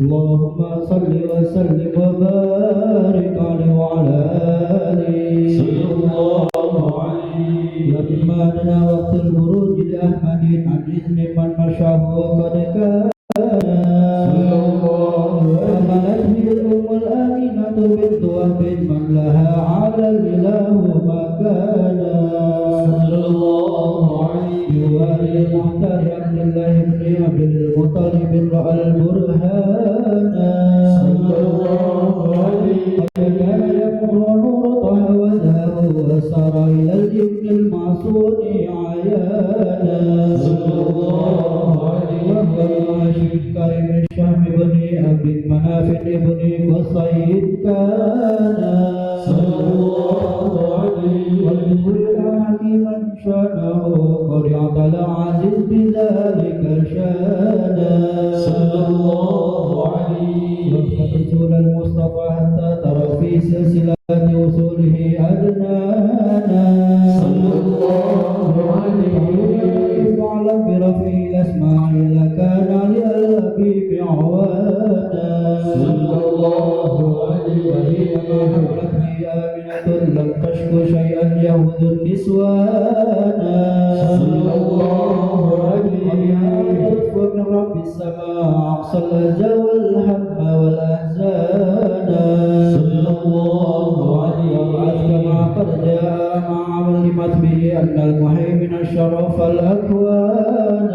اللهم صل وسلم وبارك عليه وعلى آله صلى الله عليه. لما دنا وقت الخروج لأحمد عن إذن من مشاه وقد كان حملته الأم الآمنة بنت وهب من لها على الإله مكانا صلى الله عليه. يوالي المختار عبد الله بن عبد المطلب رأى البرهان صلى الله عليه. قد كان يمر نور طه وجهه وسار إلى الجبن المعصون عيانا صلى الله عليه. وهو الهاشم كريم الشهم بن أبي مناف بن قصي كان صلى الله عليه. والجبر حكيما شانه قد اعتل عزيز بذلك شانا صلى الله عليه. وقد رسول المصطفى حتى ترى في سلسلة وصوله أدنانا صلى الله عليه. فاعلم برفعه الأسماء لكان للحبيب عوانا صلى الله عليه. وهي ما حملته آمنة لم تشك شيئا يهود النسوانا صلى الله عليه. وبها من رب السماء أقصى الأجل والهم والأحزان صلى الله عليه. وبعث كما قد جاء مع علمت به أن المهيمن شرف الأكوان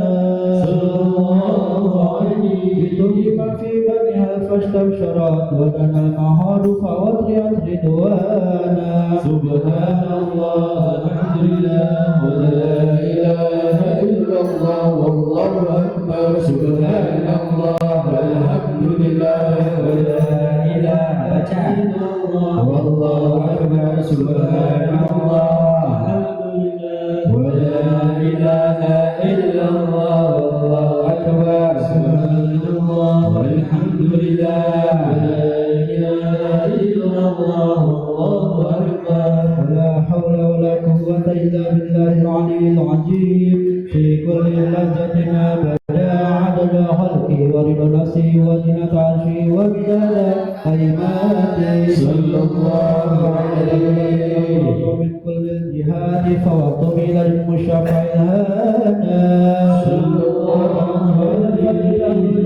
صلى الله عليه. بترجم في بنيها فاستبشرت ودنا المهاد فوطرت رضوانا سبحان الله الحمد لله ولا إله إلا الله والله أكبر سبحان الله والحمد لله ولا إله إلا الله والله أكبر سبحان الله ولا إله إلا الله والله أكبر سبحان الله والحمد لله ولا إله إلا الله والله أكبر. ولا حول ولا قوة إلا بالله العلي العظيم. في كل لحظة أبدا عدد خلقه ورضا نفسه وزنة عرشه ومداد كلماته صلى الله عليه. ومن كل الجهاد فوقم إلى المشفع الهادى صلى الله عليه.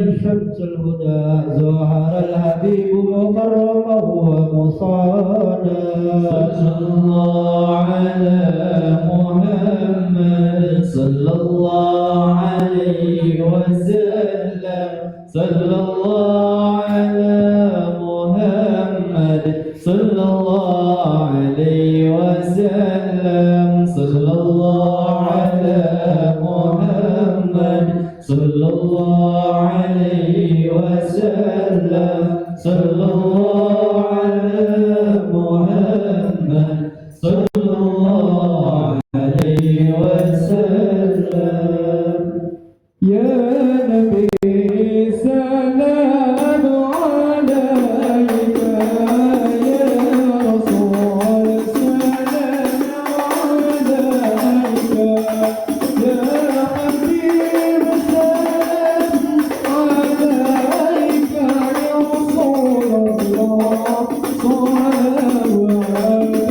الشمس الهدى ظهر الحبيب مكرما ومصانا صلى الله على محمد صلى الله عليه وسلم صلى الله على محمد صلى الله عليه وسلم صلى الله على محمد صلى الله عليه وسلم صلى الله على محمد صلى الله عليه وسلم. يا نبي سلام عليك يا رسول سلام عليك يا حبيب سلام عليك يا رسول الله صلوات عليك.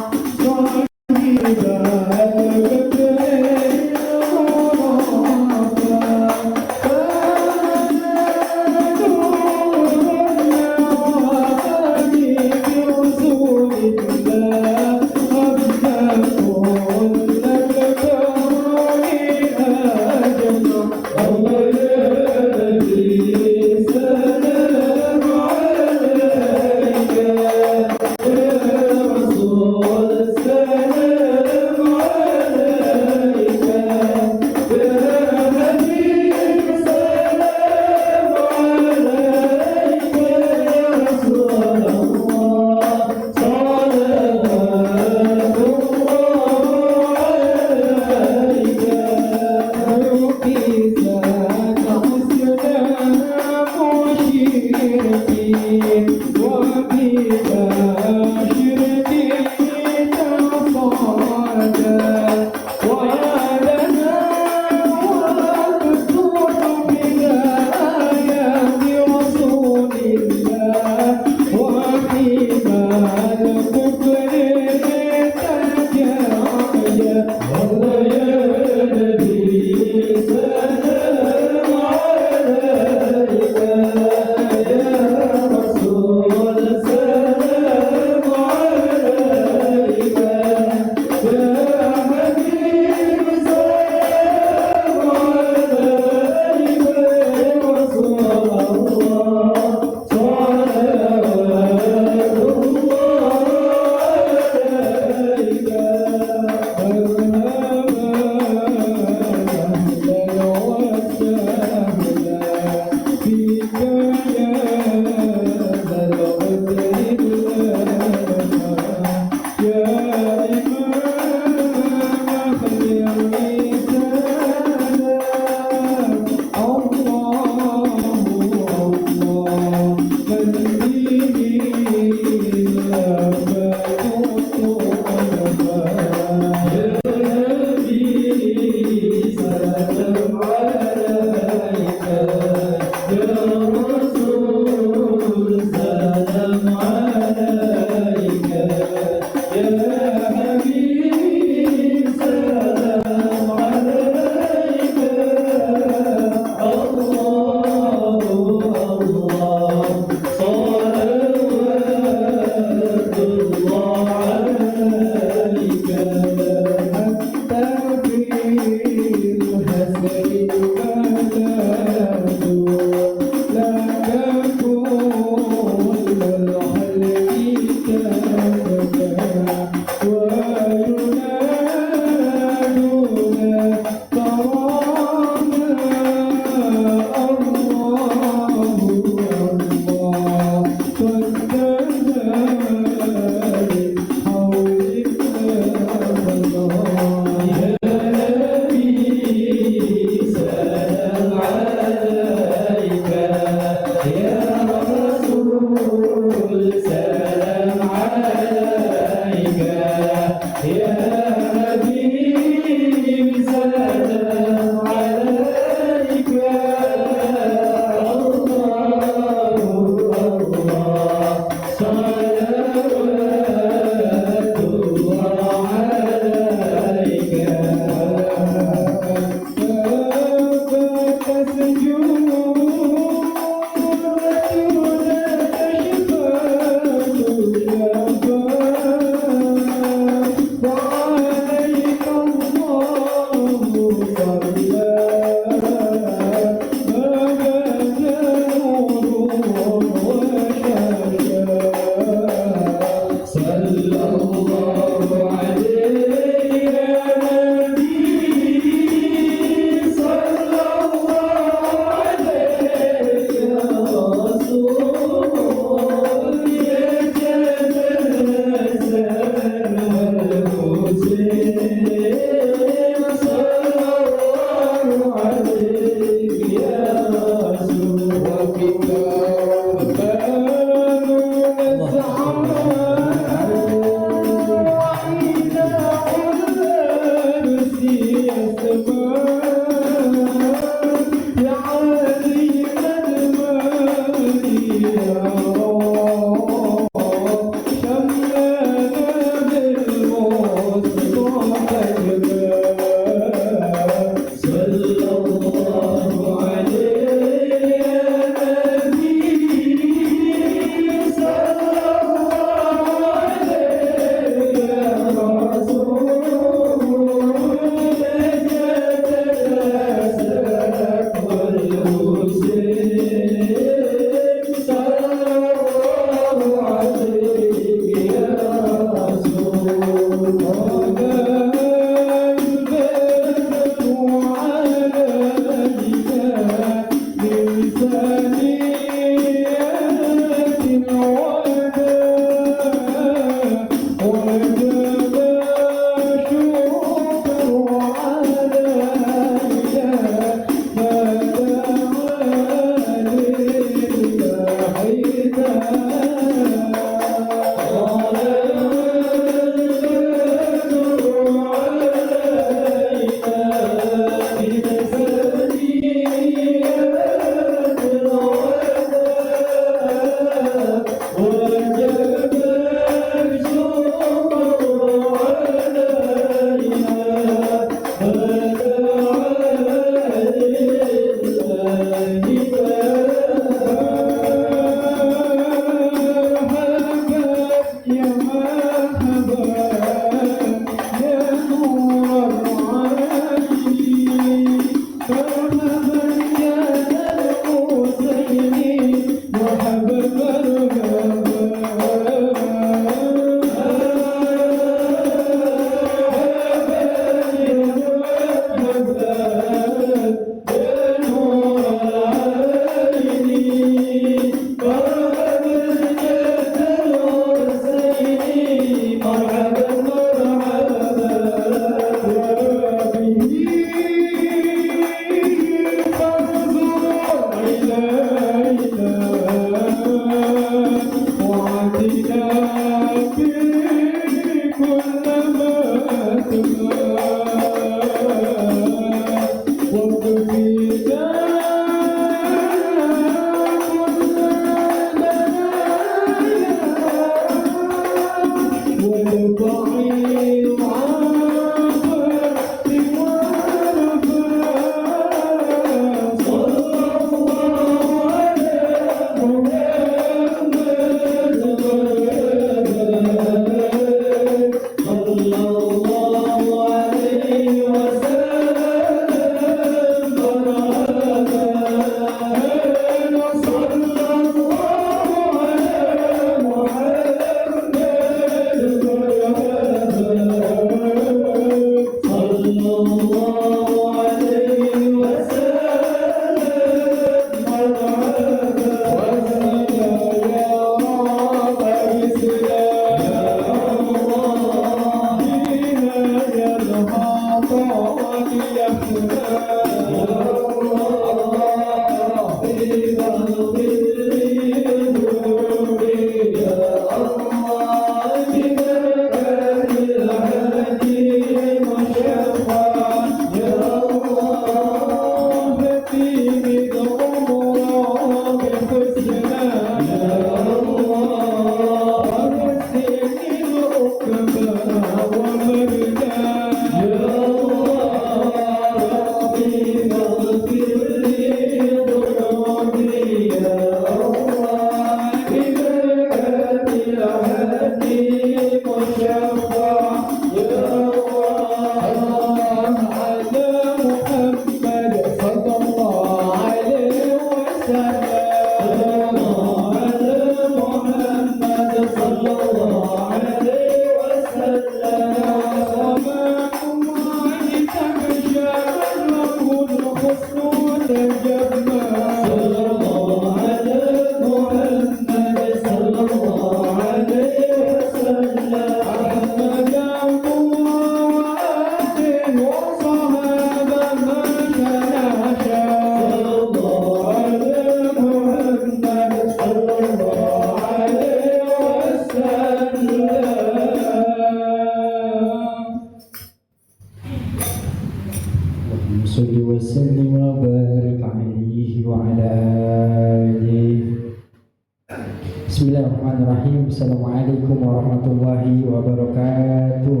Bismillahirrahmanirrahim. Assalamualaikum warahmatullahi wabarakatuh.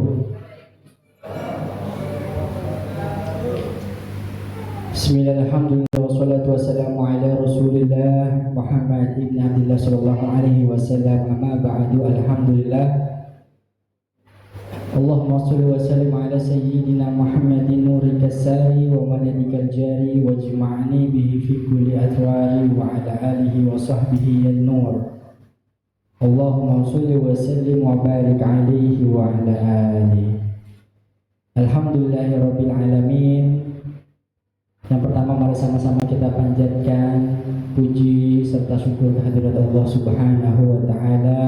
Bismillahirrahmanirrahim. Wassalatu wassalamu ala Rasulillah Muhammad ibn Abdullah sallallahu alaihi wasallam. Amma ba'du. Alhamdulillah. Allahumma shalli wa sallim ala sayyidina Muhammadin nuril kasari wa madadikal jari wajma'ni bihi fi kulli atwari wa ala alihi wa sahbihi an-nur. Allahumma sholli wa sallim wa barik alaihi wa ala alihi. Alhamdulillahirabbil alamin. Yang pertama, mari sama-sama kita panjatkan puji serta syukur kehadirat Allah Subhanahu wa taala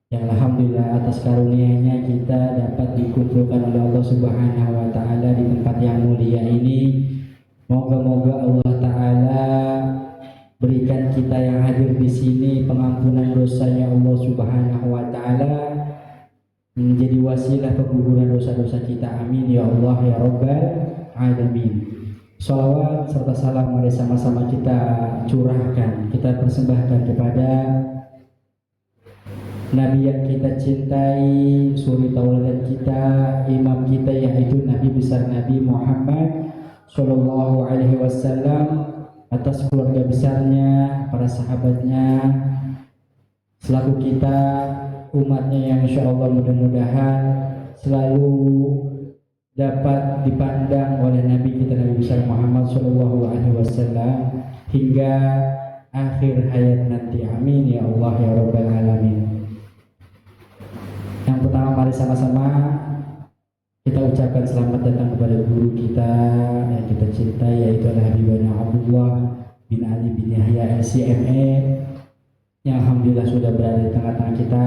yang alhamdulillah atas karunia-Nya kita dapat dikumpulkan oleh Allah Subhanahu wa taala di tempat yang mulia ini. Moga-moga Allah taala berikan kita yang hadir di sini pengampunan dosanya Allah Subhanahu wa taala, menjadi wasilah pengguguran dosa-dosa kita. Amin ya Allah ya Rabbal alamin. Shalawat serta salam mari sama-sama kita curahkan, kita persembahkan kepada Nabi yang kita cintai, suri tauladan kita, imam kita, yaitu Nabi besar Nabi Muhammad sallallahu alaihi wasallam, atas keluarga besarnya, para sahabatnya, selaku kita umatnya yang insya Allah mudah-mudahan selalu dapat dipandang oleh Nabi kita Nabi besar Muhammad sallallahu alaihi wasallam hingga akhir hayat nanti. Amin ya Allah ya Rabbal alamin. Yang pertama, mari sama-sama kita ucapkan selamat datang kepada guru kita yang kita cintai, yaitu Habibana Abdullah bin Ali bin Yahya LCMA, yang alhamdulillah sudah berada di tengah-tengah kita.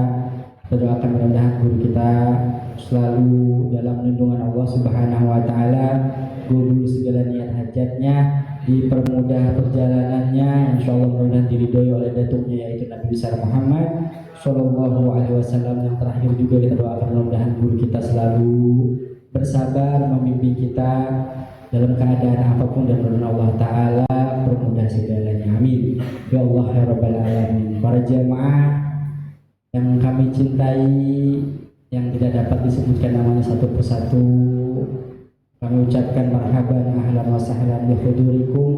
Kita doakan mudah-mudahan guru kita selalu dalam lindungan Allah Subhanahu wa taala, guru segala niat hajatnya, dipermudah perjalanannya, insya Allah mudah-mudahan diridhoi oleh datuknya yaitu Nabi besar Muhammad Shallallahu Alaihi Wasallam. Yang terakhir juga kita doakan mudah-mudahan guru kita selalu bersabar membimbing kita dalam keadaan apapun dan mudah-mudahan Allah Ta'ala permudah segalanya, amin ya Allah ya Rabbal Alamin. Para jamaah yang kami cintai, yang tidak dapat disebutkan namanya satu persatu, kami ucapkan marhaban ahlan wa sahlan bi hudurikum.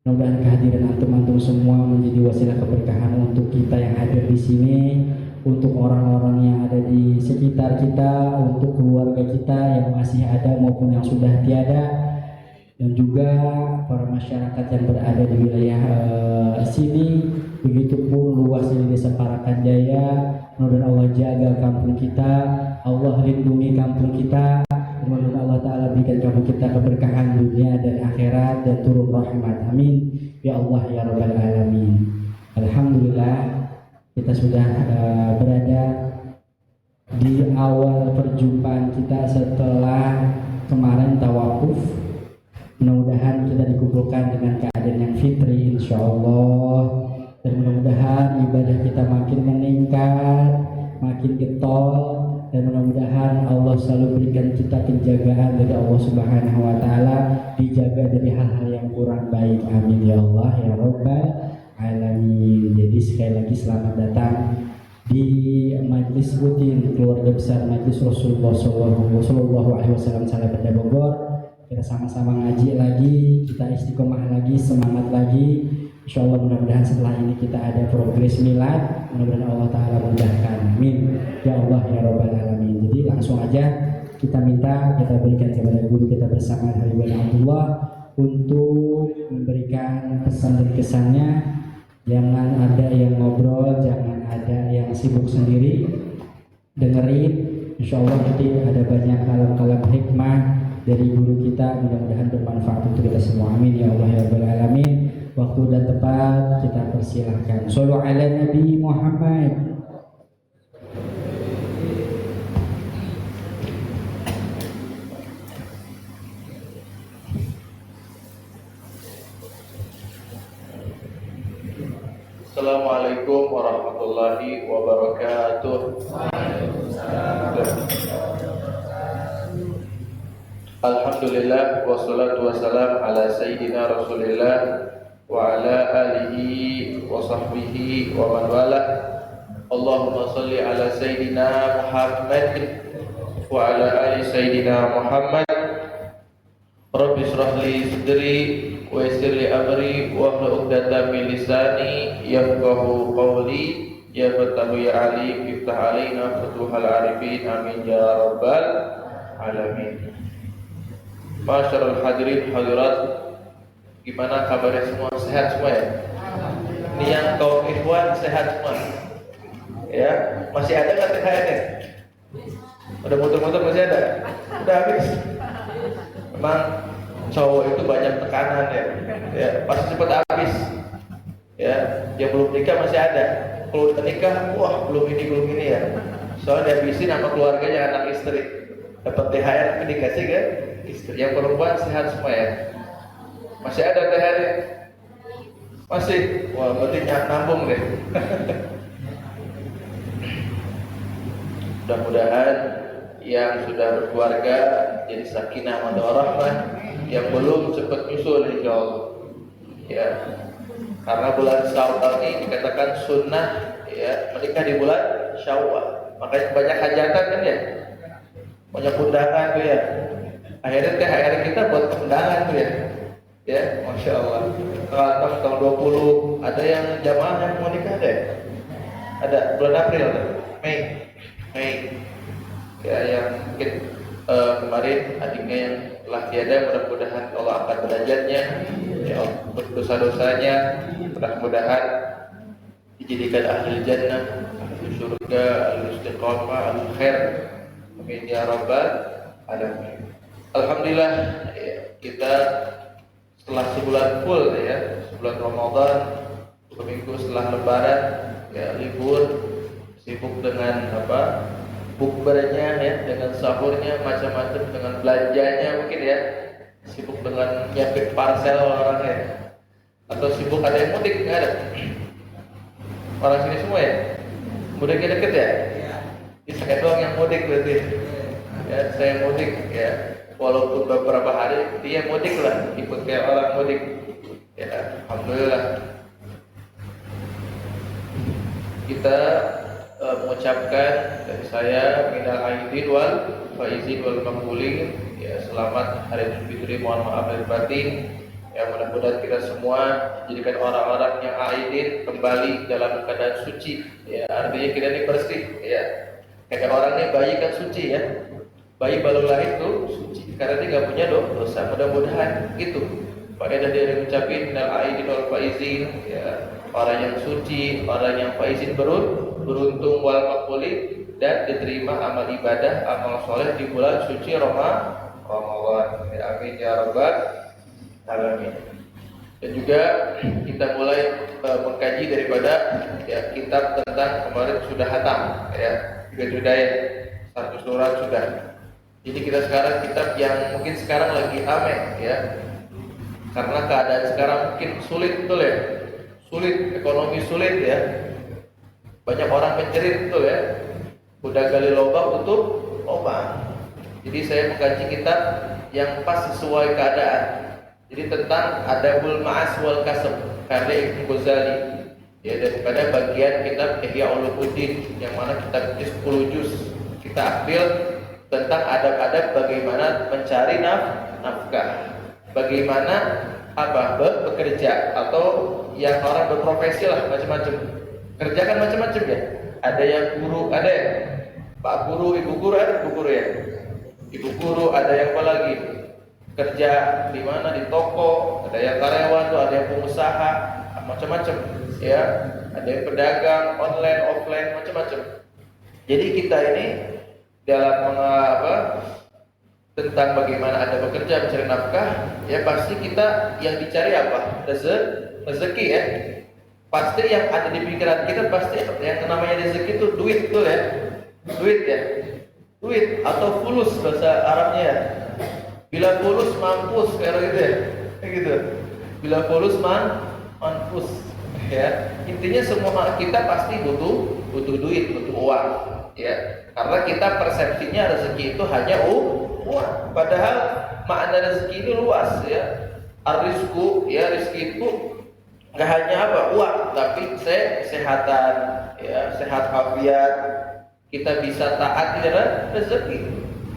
Mudah-mudahan kehadiran antum-antum semua menjadi wasilah keberkahan untuk kita yang hadir di sini, untuk orang-orang yang ada di sekitar kita, untuk keluarga kita yang masih ada maupun yang sudah tiada, dan juga para masyarakat yang berada di wilayah sini. Begitupun luas di Desa Parakan Jaya. Mudah-mudahan Allah jaga kampung kita, Allah lindungi kampung kita. Mudah-mudahan Allah Ta'ala berikan kampung kita keberkahan dunia dan akhirat dan turun rahmat, amin ya Allah ya Rabbal Alamin. Alhamdulillah kita sudah berada di awal perjumpaan kita setelah kemarin tawakuf. Mudah-mudahan kita dikumpulkan dengan keadaan yang fitri insya Allah, dan mudah-mudahan ibadah kita makin meningkat, makin getol, dan mudah-mudahan Allah selalu berikan kita penjagaan dari Allah Subhanahu wa Ta'ala, dijaga dari hal-hal yang kurang baik, amin ya Allah ya Rabbal Alamin. Jadi sekali lagi selamat datang di majlis rutin keluarga besar Majlis Rasulullah Sallallahu Alaihi Wasallam Salabanda Bogor. Kita sama-sama ngaji lagi, kita istiqomah lagi, semangat lagi. Insya Allah mudah-mudahan setelah ini kita ada progres milad, mudah-mudahan Allah Ta'ala mudahkan, amin ya Allah ya Rabbal Alamin. Jadi langsung aja kita minta, kita berikan kepada guru kita bersama Habibur Abdullah untuk memberikan pesan dan kesannya. Jangan ada yang ngobrol, jangan ada yang sibuk sendiri, dengerin. Insya Allah nanti ada banyak kalam-kalam hikmah dari guru kita, mudah-mudahan bermanfaat untuk kita semua, amin ya Allah ya Rabbal Alamin. Waktu dan tempat kita persilahkan. Shallu ala Nabi Muhammad. Assalamualaikum warahmatullahi wabarakatuh. Alhamdulillah wassalatu wassalam ala sayyidina Rasulillah wa ala alihi wa sahbihi wa man wala. Allahumma salli ala sayyidina Muhammad wa ala ali sayyidina Muhammad. Rabbi shrah li sadri wa yassir li amri wa hlul 'uqdatam min lisani yafqahu qawli. Ya Fatahu ya Alim iftah alaina futuhal arifin, amin ya rabbal alamin. Masyarul hadirin hadirat, gimana kabarnya semua? Sehat semua ya? Ini yang kaum ikhwan sehat semua? Ya, masih ada nggak THR-nya? Udah muter-muter masih ada? Udah habis? Memang cowok itu banyak tekanan ya, pasti cepat habis. Ya, yang belum nikah masih ada. Kalau udah nikah, wah belum ini ya. Soalnya dihabisin sama keluarganya, anak istri. Dapat THR tapi dikasih kan istri. Yang perempuan sehat semua ya? Masih ada THR-nya? Masih? Wah, berarti nambung deh. Mudah-mudahan yang sudah berkeluarga jadi sakinah mawaddah warahmah, yang belum cepat nyusul insyaallah. Ya. Karena bulan Syawal ini dikatakan sunnah ya, menikah di bulan Syawal. Makanya banyak hajatan kan ya? Banyak undangan tuh ya. Akhirnya THR kita buat undangan tuh ya. Ya, Masya Allah. Tahun 20 ada yang jamaah yang mau nikah deh. Ada bulan April, Mei. Ya, yang mungkin kemarin adiknya yang telah tiada, mudah-mudahan Allah angkat derajatnya, ya Allah, dosa-dosanya, mudah-mudahan dijadikan ahli jannah, ahli surga, ahli istiqamah, ahli khair, amin ya rabbal alamin. Alhamdulillah ya, kita setelah sebulan full ya, sebulan Ramadan, 2 minggu setelah Lebaran ya, libur, sibuk dengan bukbernya ya, dengan sahurnya, macam-macam, dengan belanjanya mungkin ya. Sibuk dengan nyiapin parcel orangnya. Atau sibuk ada yang mudik? Nggak ada. Orang sini semua ya? Mudiknya deket ya? Ini saya doang yang mudik berarti. Ya, saya mudik ya. Walaupun beberapa hari dia mudik lah, ikut kayak orang mudik. Ya, alhamdulillah. Kita mengucapkan dari saya minal aidin wal faizin wal maqbulin, ya, selamat hari Idul Fitri, mohon maaf lahir batin. Ya, mudah-mudahan kita semua jadikan orang-orang yang aidin, kembali dalam keadaan suci. Ya, artinya kita ini bersih. Ya, kayak orang ini bayi kan suci ya. Bayi baru lahir itu suci karena dia nggak punya dosa. Mudah-mudahan gitu. Faedah dari ucapin minal aidin wal faizin, ya, orang yang suci, orang yang faizin beruntung wal maqbulin, dan diterima amal ibadah, amal soleh di bulan suci Ramadan. Amin ya rabbal alamin. Dan juga kita mulai mengkaji daripada ya kitab tentang kemarin sudah hatam ya, 3 judaya, 1 surat sudah. Jadi kita sekarang kitab yang mungkin sekarang lagi rame ya, karena keadaan sekarang mungkin sulit, betul ya, sulit, ekonomi sulit ya, banyak orang menjerit, betul ya, udah gali lubang tutup lubang. Jadi saya mengkaji kitab yang pas sesuai keadaan. Jadi tentang adabul ma'as wal kasab karya Ibnu Ghazali, ya, daripada bagian kitab Ihya Ulumuddin yang mana kitab itu 10 juz. Kita ambil tentang adab-adab bagaimana mencari nafkah, bagaimana bekerja, atau yang orang berprofesi lah, macam-macam. Kerja kan macam-macam ya. Ada yang guru, ada yang pak guru, ibu guru, ada ibu guru ya. Ibu guru, ada yang apa lagi? Kerja di mana, di toko, ada yang karyawan tuh, ada yang pengusaha, macam-macam ya. Ada yang pedagang online, offline, macam-macam. Jadi kita ini dalam tentang bagaimana Anda bekerja mencari nafkah, ya pasti kita yang dicari apa? Rezeki ya. Pasti yang ada di pikiran kita pasti yang namanya rezeki itu duit, betul ya? Duit ya. Duit atau fulus bahasa Arabnya ya. Bila fulus mampus kayak gitu ya. Kayak gitu. Bila fulus mampus ya. Intinya semua kita pasti butuh duit, butuh uang ya. Karena kita persepsinya rezeki itu hanya uang, padahal makna rezeki ini luas ya. Ar-rizqu ya, rezeki itu nggak hanya uang, tapi kesehatan ya, sehat afiat, kita bisa taat di rezeki.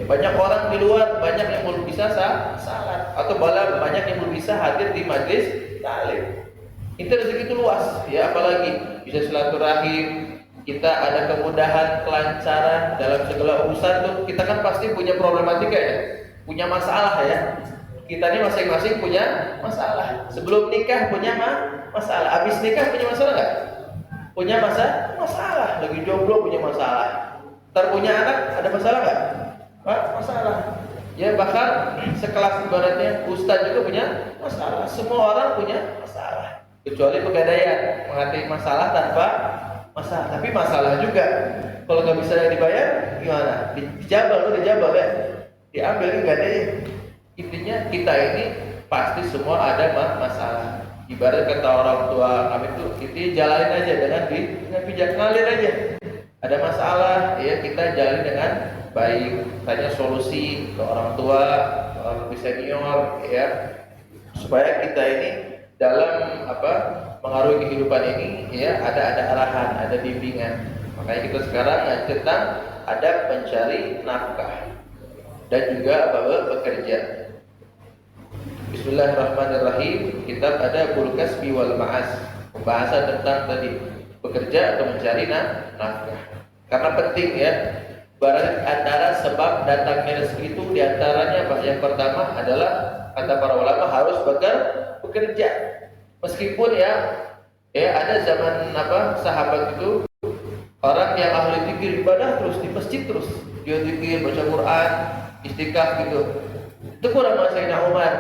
Ya, banyak orang di luar, banyak yang belum bisa salat, atau banyak yang belum bisa hadir di majlis taklim. Itu rezeki itu luas ya, apalagi bisa silaturahim. Kita ada kemudahan, kelancaran dalam segala urusan tuh. Kita kan pasti punya problematika ya, punya masalah ya. Kita ini masing-masing punya masalah. Sebelum nikah punya masalah, habis nikah punya masalah nggak? Punya masalah. Lagi jomblo punya masalah. Ntar punya anak ada masalah nggak? Masalah. Ya bahkan sekelas ibaratnya ustadz juga punya masalah. Semua orang punya masalah. Kecuali pegadaian menghadapi masalah tanpa masalah, tapi masalah juga. Kalau nggak bisa dibayar gimana? Dijabal ya, diambil nggak ada. Intinya kita ini pasti semua ada masalah. Ibarat kata orang tua kami tuh, kita jalanin aja dengan bijak, ngalir aja. Ada masalah ya, kita jalani dengan baik. Tanya solusi ke orang tua, ke orang lebih senior ya, supaya kita ini dalam mengaruhi kehidupan ini ya ada arahan, ada bimbingan. Makanya kita sekarang tentang adab mencari nafkah dan juga bekerja. Bismillahirrahmanirrahim. Kitab Adabul Kasbi wal Ma'as, pembahasan tentang tadi bekerja atau mencari nafkah. Karena penting ya. Barang antara sebab datangnya rezeki itu diantaranya yang pertama adalah kata para ulama harus bekerja. Meskipun ya ada zaman sahabat itu orang yang ahli zikir ibadah terus di masjid terus dia zikir baca Quran istiqamah gitu. Itu kurang Sayyidina Umar.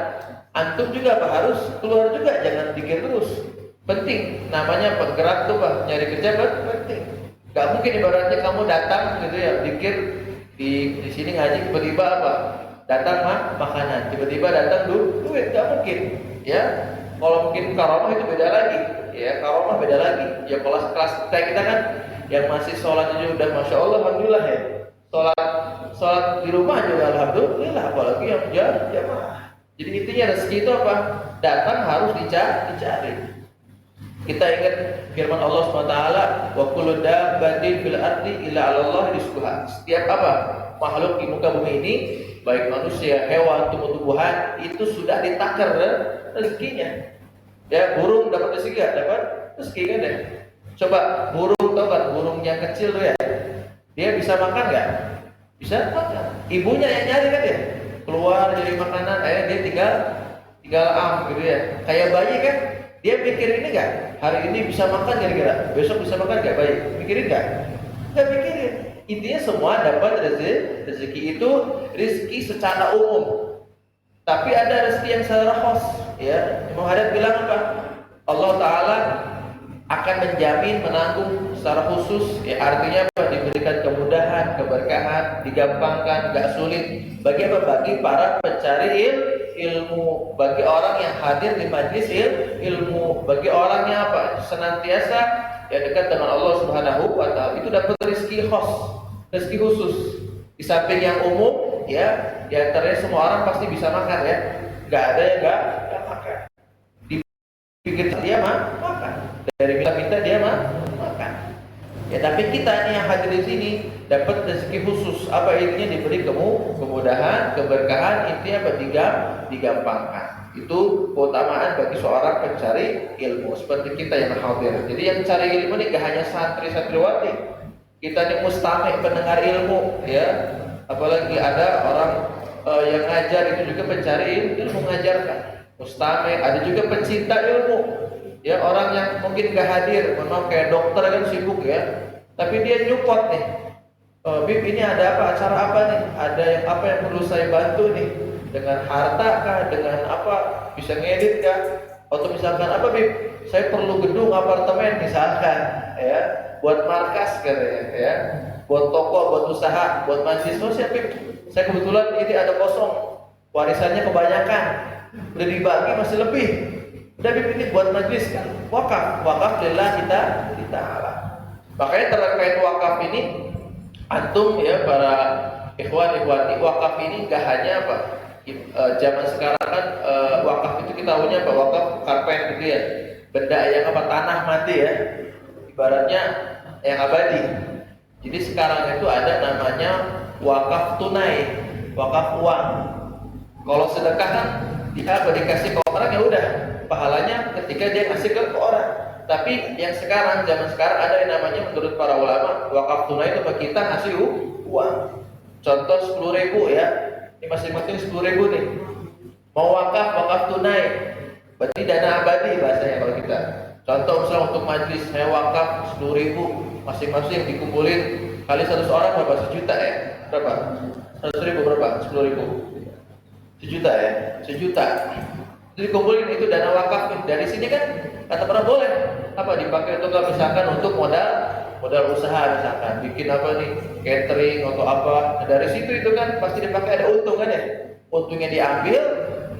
Antum juga harus keluar juga, jangan zikir terus. Penting namanya bergerak tuh nyari kerja penting. Gak mungkin ibaratnya kamu datang gitu ya zikir di sini ngaji tiba-tiba Datang makanan, tiba-tiba datang duit, nggak mungkin. Ya, kalau mungkin karomah itu beda lagi. Ya, karomah beda lagi. Ya kelas kita kan yang masih sholat aja udah masya Allah, alhamdulillah ya. Sholat di rumah juga alhamdulillah, apalagi yang jamaah. Jadi intinya rezeki itu apa? Datang harus dicari. Kita ingat firman Allah SWT, wa kullu dabbatin fil ardi illa 'ala Allah rizquha. Setiap apa? Makhluk di muka bumi ini, baik manusia, hewan, tumbuh-tumbuhan, itu sudah ditakar rezekinya. Ya, burung dapat rezeki enggak? Dapat rezeki kan ya? Coba burung, tahu kan burung yang kecil tuh ya? Dia bisa makan enggak? Bisa makan. Ibunya yang nyari kan ya? Keluar jadi makanan, dia tinggal gitu ya. Kayak bayi kan? Dia mikirin ini enggak? Hari ini bisa makan kira-kira? Besok bisa makan enggak bayi? Mikirin enggak? Enggak mikirin. Intinya semua dapat rezeki itu rezeki secara umum. Tapi ada rezeki yang secara khas, ya. Imam Haddad bilang apa? Allah Ta'ala akan menjamin, menanggung secara khusus, ya, artinya apa? Diberikan kemudahan, keberkahan, digampangkan, gak sulit. Bagi apa? Bagi para pencari ilmu, bagi orang yang hadir di majlis ilmu, bagi orang yang apa? Senantiasa ya dekat dengan Allah Subhanahu wa Ta'ala. Itu dapat rezeki khas, rezeki khusus. Di samping yang umum, ya, di antaranya semua orang pasti bisa makan ya. Gak ada yang gak makan. Dipikir dia makan. Dari minta dia makan. Ya, tapi kita ini yang hadir di sini dapat rezeki khusus. Apa intinya? Diberi kemudahan, keberkahan, intinya apa? Digampangkan. Itu keutamaan bagi seorang pencari ilmu seperti kita yang hadir. Jadi yang cari ilmu ini gak hanya santri-santriwati. Kita ini mustami' pendengar ilmu, ya. Apalagi ada orang yang ngajar itu juga pencari ilmu, mengajarkan. Mustami', ada juga pencinta ilmu. Ya, orang yang mungkin gak hadir, kayak dokter kan sibuk ya. Tapi dia nyupport nih. Bib, ini ada apa? Acara apa nih? Ada yang apa yang perlu saya bantu nih? Dengan harta kah? Dengan apa? Bisa ngedit kah? Atau misalkan apa, Bib? Saya perlu gedung apartemen misalkan, ya. Buat markas katanya, ya. Buat toko, buat usaha, buat majlis. Oh, siap, Bib. Saya kebetulan ini ada kosong. Warisannya kebanyakan. Udah dibagi masih lebih. Udah, Bib, ini buat majlis kan. Wakaf lillah kita ta'ala. Makanya terkait wakaf ini, antum ya para ikhwan-ikhwati, wakaf ini gak hanya apa? Zaman sekarang kan wakaf itu kita tahunya apa? Wakaf karpet gitu ya. Benda yang apa? Tanah mati ya. Ibaratnya yang abadi. Jadi sekarang itu ada namanya wakaf tunai, wakaf uang. Kalau sedekah kan dia dikasih ke orang, ya udah pahalanya ketika dia kasih ke orang. Tapi yang sekarang, zaman sekarang ada yang namanya menurut para ulama wakaf tunai itu kita ngasih uang. Contoh 10.000 ya, ini masing-masing 10.000 nih. Mau wakaf tunai, berarti dana abadi bahasanya kalau kita. Contoh misalnya untuk majlis saya wakaf 10.000, masing-masing dikumpulin kali 100 orang berapa? 1 juta ya? Berapa? 100.000 berapa? 10.000. 1 juta ya? 1 juta. Jadi kumpulin itu dana wakaf nih. Dari sini kan kata pernah boleh apa dipakai untuk misalkan untuk modal usaha, misalkan bikin apa nih, catering atau apa. Nah, dari situ itu kan pasti dipakai, ada untung kan ya. Untungnya diambil,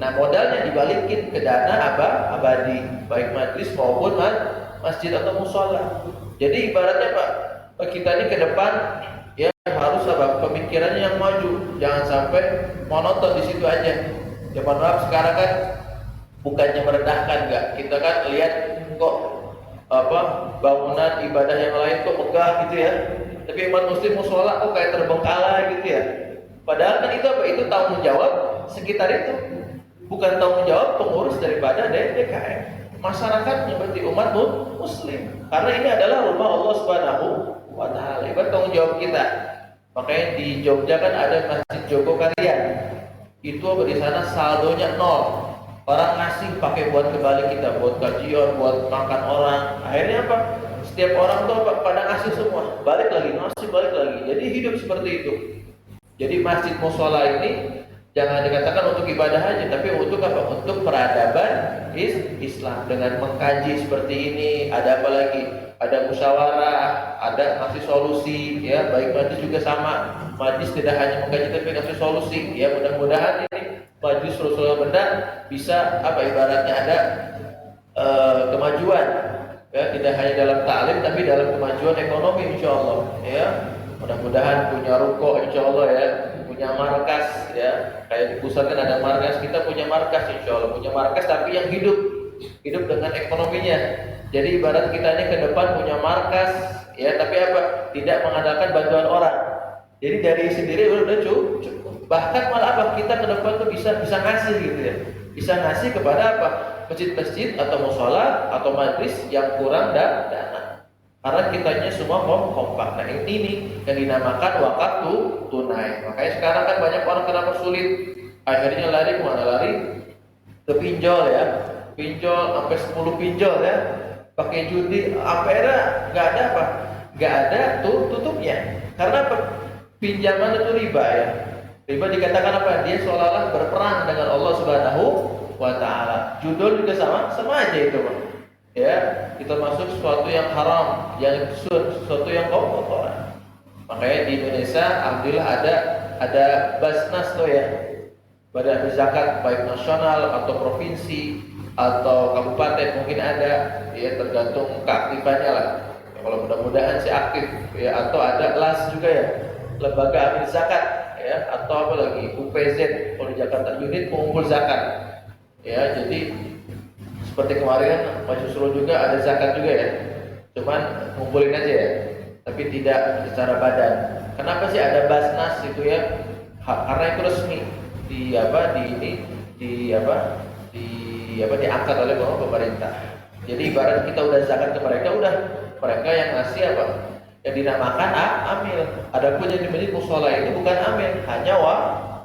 nah modalnya dibalikin ke dana abadi, baik majlis maupun masjid atau musola. Jadi ibaratnya Pak, kita ini ke depan ya harus apa? Pemikirannya yang maju, jangan sampai monoton di situ aja. Zaman Arab sekarang kan bukannya merendahkan, enggak. Kita kan lihat kok apa bangunan ibadah yang lain kok megah gitu ya. Tapi umat muslim musola kok kayak terbengkalai gitu ya. Padahal kan itu apa? Itu tanggung jawab sekitar itu. Bukan tanggung jawab pengurus daripada DKM. Masyarakatnya berarti umat muslim. Karena ini adalah rumah Allah Subhanahu wa Ta'ala. Itu tanggung jawab kita. Makanya di Jogja kan ada Masjid Jogokarya. Itu di sana saldonya 0. Orang ngasih pakai buat kembali kita, buat kajian, buat makan orang. Akhirnya apa? Setiap orang tuh pada ngasih semua, balik lagi, ngasih balik lagi. Jadi hidup seperti itu. Jadi masjid musola ini jangan dikatakan untuk ibadah aja, tapi untuk apa? Untuk peradaban Islam dengan mengkaji seperti ini. Ada apa lagi? ada musyawarah, ada ngasih solusi, ya. Baik majlis juga sama, majlis tidak hanya mengkaji tapi ngasih solusi, ya. Mudah-mudahan ini majlis Rasulullah Benda bisa apa ibaratnya ada kemajuan, ya, tidak hanya dalam ta'lim tapi dalam kemajuan ekonomi insyaallah, ya. Mudah-mudahan punya ruko insyaallah, ya, punya markas, ya, kayak di pusat kan ada markas, kita punya markas insyaallah, punya markas tapi yang hidup dengan ekonominya. Jadi ibarat kita ini ke depan punya markas, ya, tapi apa? Tidak mengandalkan bantuan orang. Jadi dari sendiri udah cukup. Bahkan malah apa? Kita ke depan tuh bisa ngasih gitu, ya. Bisa ngasih kepada apa? Masjid-masjid atau mushola atau majlis yang kurang dana. Karena kitanya semua kompak. Nah, ini yang dinamakan wakaf tunai. Makanya sekarang kan banyak orang kenapa sulit, akhirnya lari kemana? Lari ke pinjol, ya. Pinjol sampai 10 pinjol, ya. Pakai judi, akhirnya nggak ada apa? Nggak ada tutupnya. Karena apa? Pinjaman itu riba, ya. Riba dikatakan apa? Dia seolah-olah berperang dengan Allah Subhanahu wa Ta'ala. Judul juga sama aja itu, Bang. Ya, kita masuk sesuatu yang haram, yang sesuatu yang kotor. Makanya di Indonesia alhamdulillah ada Basnas tuh, ya. Badan zakat baik nasional atau provinsi atau kabupaten mungkin ada, ya, tergantung keaktifannya lah. Ya, kalau mudah-mudahan sih aktif, ya, atau ada LAS juga, ya, lembaga amil zakat, ya, atau apa lagi UPZ kalau di Jakarta, unit pengumpul zakat, ya. Jadi seperti kemarin Mas Yusrul juga ada zakat juga, ya, cuman ngumpulin aja, ya, tapi tidak secara badan. Kenapa sih ada Basnas itu, ya? Karena itu resmi diangkat oleh pemerintah. Jadi ibarat kita udah zakat ke mereka, udah mereka yang ngasih apa? Yang dinamakan amil. Adapun yang dimiliki mushola itu bukan amil, hanya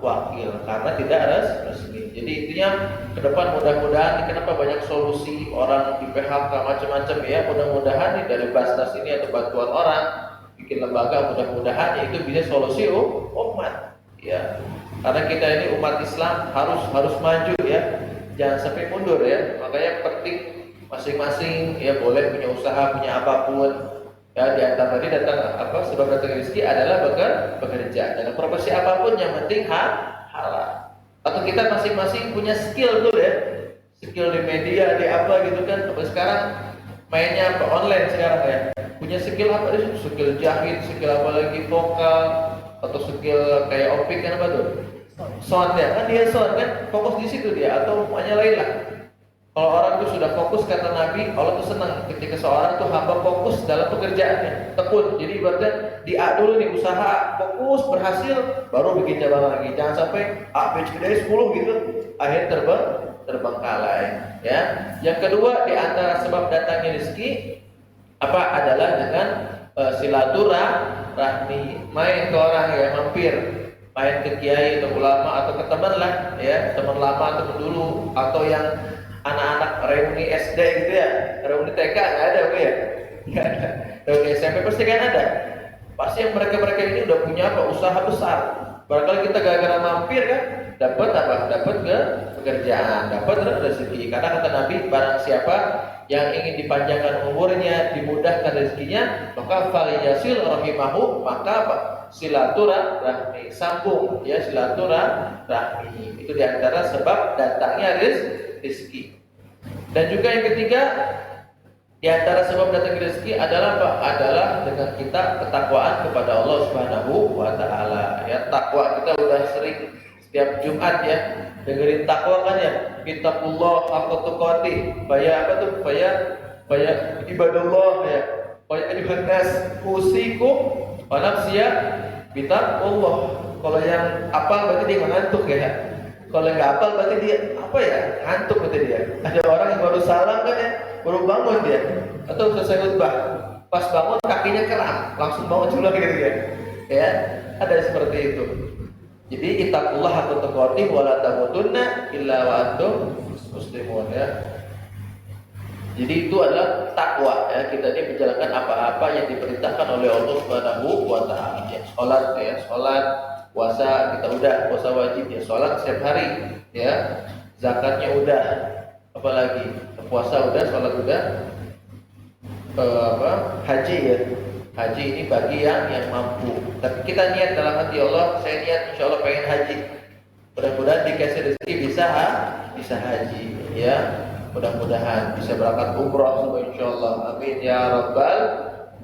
wakil karena tidak resmi. Jadi intinya ke depan mudah-mudahan kenapa banyak solusi orang di PHK macam-macam, ya. Mudah-mudahan nih dari Basnas ini atau bantuan orang bikin lembaga, mudah-mudahan itu bisa solusi umat, ya. Karena kita ini umat Islam harus maju, ya. Jangan sampai mundur, ya. Makanya penting masing-masing, ya, boleh punya usaha, punya apapun. Ya, di antara tadi datang apa sebab datang rezeki adalah bekerja dengan profesi apapun yang penting halal. Atau kita masing-masing punya skill tuh, ya, skill di media, di apa gitu kan. Sekarang mainnya apa online sekarang, ya. Punya skill apa? Skill jahit, skill apa lagi, vokal atau skill kayak opik kan apa tuh? Sound, ya kan, dia sound kan, fokus di situ dia atau semuanya lain lah. Kalau orang itu sudah fokus, kata Nabi, Allah tuh senang ketika seorang tuh hamba fokus dalam pekerjaannya, tekun. Jadi ibaratnya di A dulu nih, usaha fokus berhasil, baru bikin cabang lagi. Jangan sampai A, B, C, D, 10 gitu, akhirnya terbengkalai, ya. Yang kedua di antara sebab datangnya rezeki apa adalah dengan silaturahmi, main ke orang, ya, mampir, main ke kiai atau ulama atau ke teman lah, ya, teman lama, teman dulu, atau yang anak-anak reuni SD gitu, ya, reuni TK nggak ada, Bu, ya, nggak ada. Reuni SMP pasti kan ada. Pasti yang mereka ini udah punya apa usaha besar. Barangkali kita gara-gara mampir kan dapat apa? Dapat ke pekerjaan, dapat rezeki. Karena kata Nabi, barang siapa yang ingin dipanjangkan umurnya, dimudahkan rezekinya, maka faliyasil rahimahu, maka apa? Silaturahmi, sambung, ya, silaturahmi. Itu diantara sebab datangnya rezeki. Dan juga yang ketiga di antara sebab datangnya rezeki adalah apa? Adalah dengan kita ketakwaan kepada Allah Subhanahu wa Ta'ala, ya. Takwa kita udah sering setiap Jumat, ya, dengerin takwa kan, ya. Kitabullah haqqa tuqatih, apa tuh? Ibadallah, ya. Ayuhan nas usikum wa nafsiya bitaqullah. Kalau yang apal berarti dia ngantuk, ya. Kalau nggak apal berarti dia apa, ya, ngantuk berarti dia. Ada orang yang baru salam kan, ya, baru bangun dia, atau selesai khutbah, pas bangun kakinya kram, langsung bangun juga gitu, ya. Ada seperti itu. Jadi ittaqullah haqqa tuqatih wa la tamutunna illa wa antum muslimun, ya. Jadi itu adalah takwa, ya. Kita ini menjalankan apa-apa yang diperintahkan oleh Allah Subhanahu wa Ta'ala, ya. Salat, ya, salat, puasa kita udah, puasa wajib, ya, salat setiap hari, ya. Zakatnya udah, apalagi puasa udah, salat udah. haji ya. Haji ini bagi yang mampu. Tapi kita niat dalam hati, Allah, saya niat insya Allah pengen haji. Mudah-mudahan dikasih rezeki bisa haji ya. Mudah-mudahan bisa berangkat umroh semua insya Allah. Amin ya rabbal.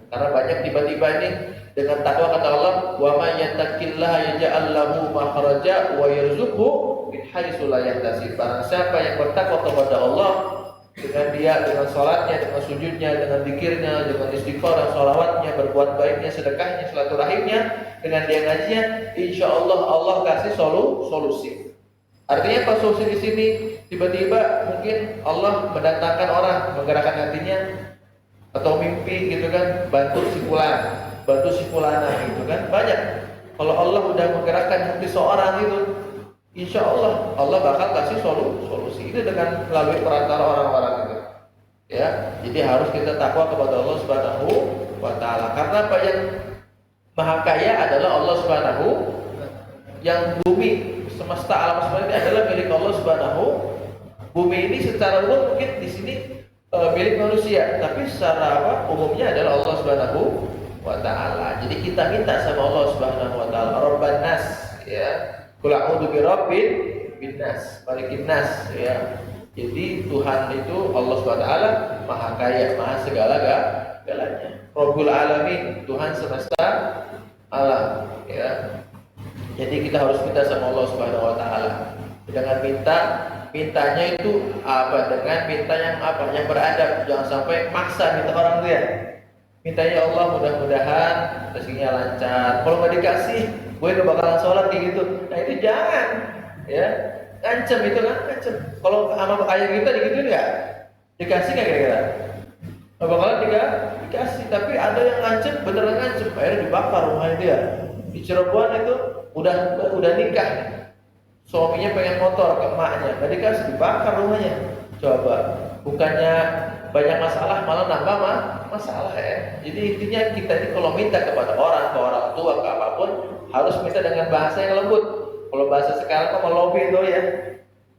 Karena banyak tiba-tiba ini dengan takwa kata Allah, wa may yattaqillaha yaj'al lahu makhraja wa yarzuqhu min haitsu la yahtasib. Barang siapa yang bertakwa kepada Allah, dengan sholatnya, dengan sujudnya, dengan zikirnya, dengan istighfar dan sholawatnya, berbuat baiknya, sedekahnya, silaturahimnya, dengan dia ngajinya, insya Allah Allah kasih solusi. Artinya pas solusi di sini tiba-tiba mungkin Allah mendatangkan orang, menggerakkan hatinya atau mimpi gitu kan, bantu si fulana gitu kan, banyak. Kalau Allah udah menggerakkan hati seorang itu, insya Allah Allah bakal kasih solusi itu dengan melalui perantara orang-orang itu. Ya, jadi harus kita takwa kepada Allah Subhanahu wa taala. Karena apa, yang maha kaya adalah Allah Subhanahu, yang bumi semesta alam semesta ini adalah milik Allah Subhanahu. Bumi ini secara umum mungkin di sini milik manusia, tapi secara umumnya adalah Allah Subhanahu wa taala. Jadi kita minta sama Allah Subhanahu wa taala, Rabban nas ya. Qul a'udzu birabbin nas, malikin nas ya. Jadi Tuhan itu Allah SWT maha kaya, maha segala-galanya. Rabbul alamin, Tuhan semesta alam ya. Jadi kita harus minta sama Allah Subhanahu wa taala. Dengan mintanya itu apa? Dengan minta yang apa? Yang beradab. Jangan sampai maksa minta orang dia. Mintanya Allah mudah-mudahan rezekinya lancar. Kalau nggak dikasih, gue gak bakalan sholat kayak gitu. Nah itu jangan, ya, ngancem itu kan, ngancem. Kalau sama ayah kita digituin nggak? Dikasih nggak kira-kira? Gak bakalan dikasih. Tapi ada yang ngancem, beneran ngancem. Akhirnya dibakar rumahnya dia. Di Cirebon itu udah nikah, suaminya pengen motor ke emaknya, nggak dikasih, dibakar rumahnya. Coba, bukannya banyak masalah, malah nambah masalah ya. Jadi intinya kita ini kalau minta kepada orang, ke orang tua, ke apapun, harus minta dengan bahasa yang lembut. Kalau bahasa sekarang kok melobi itu ya,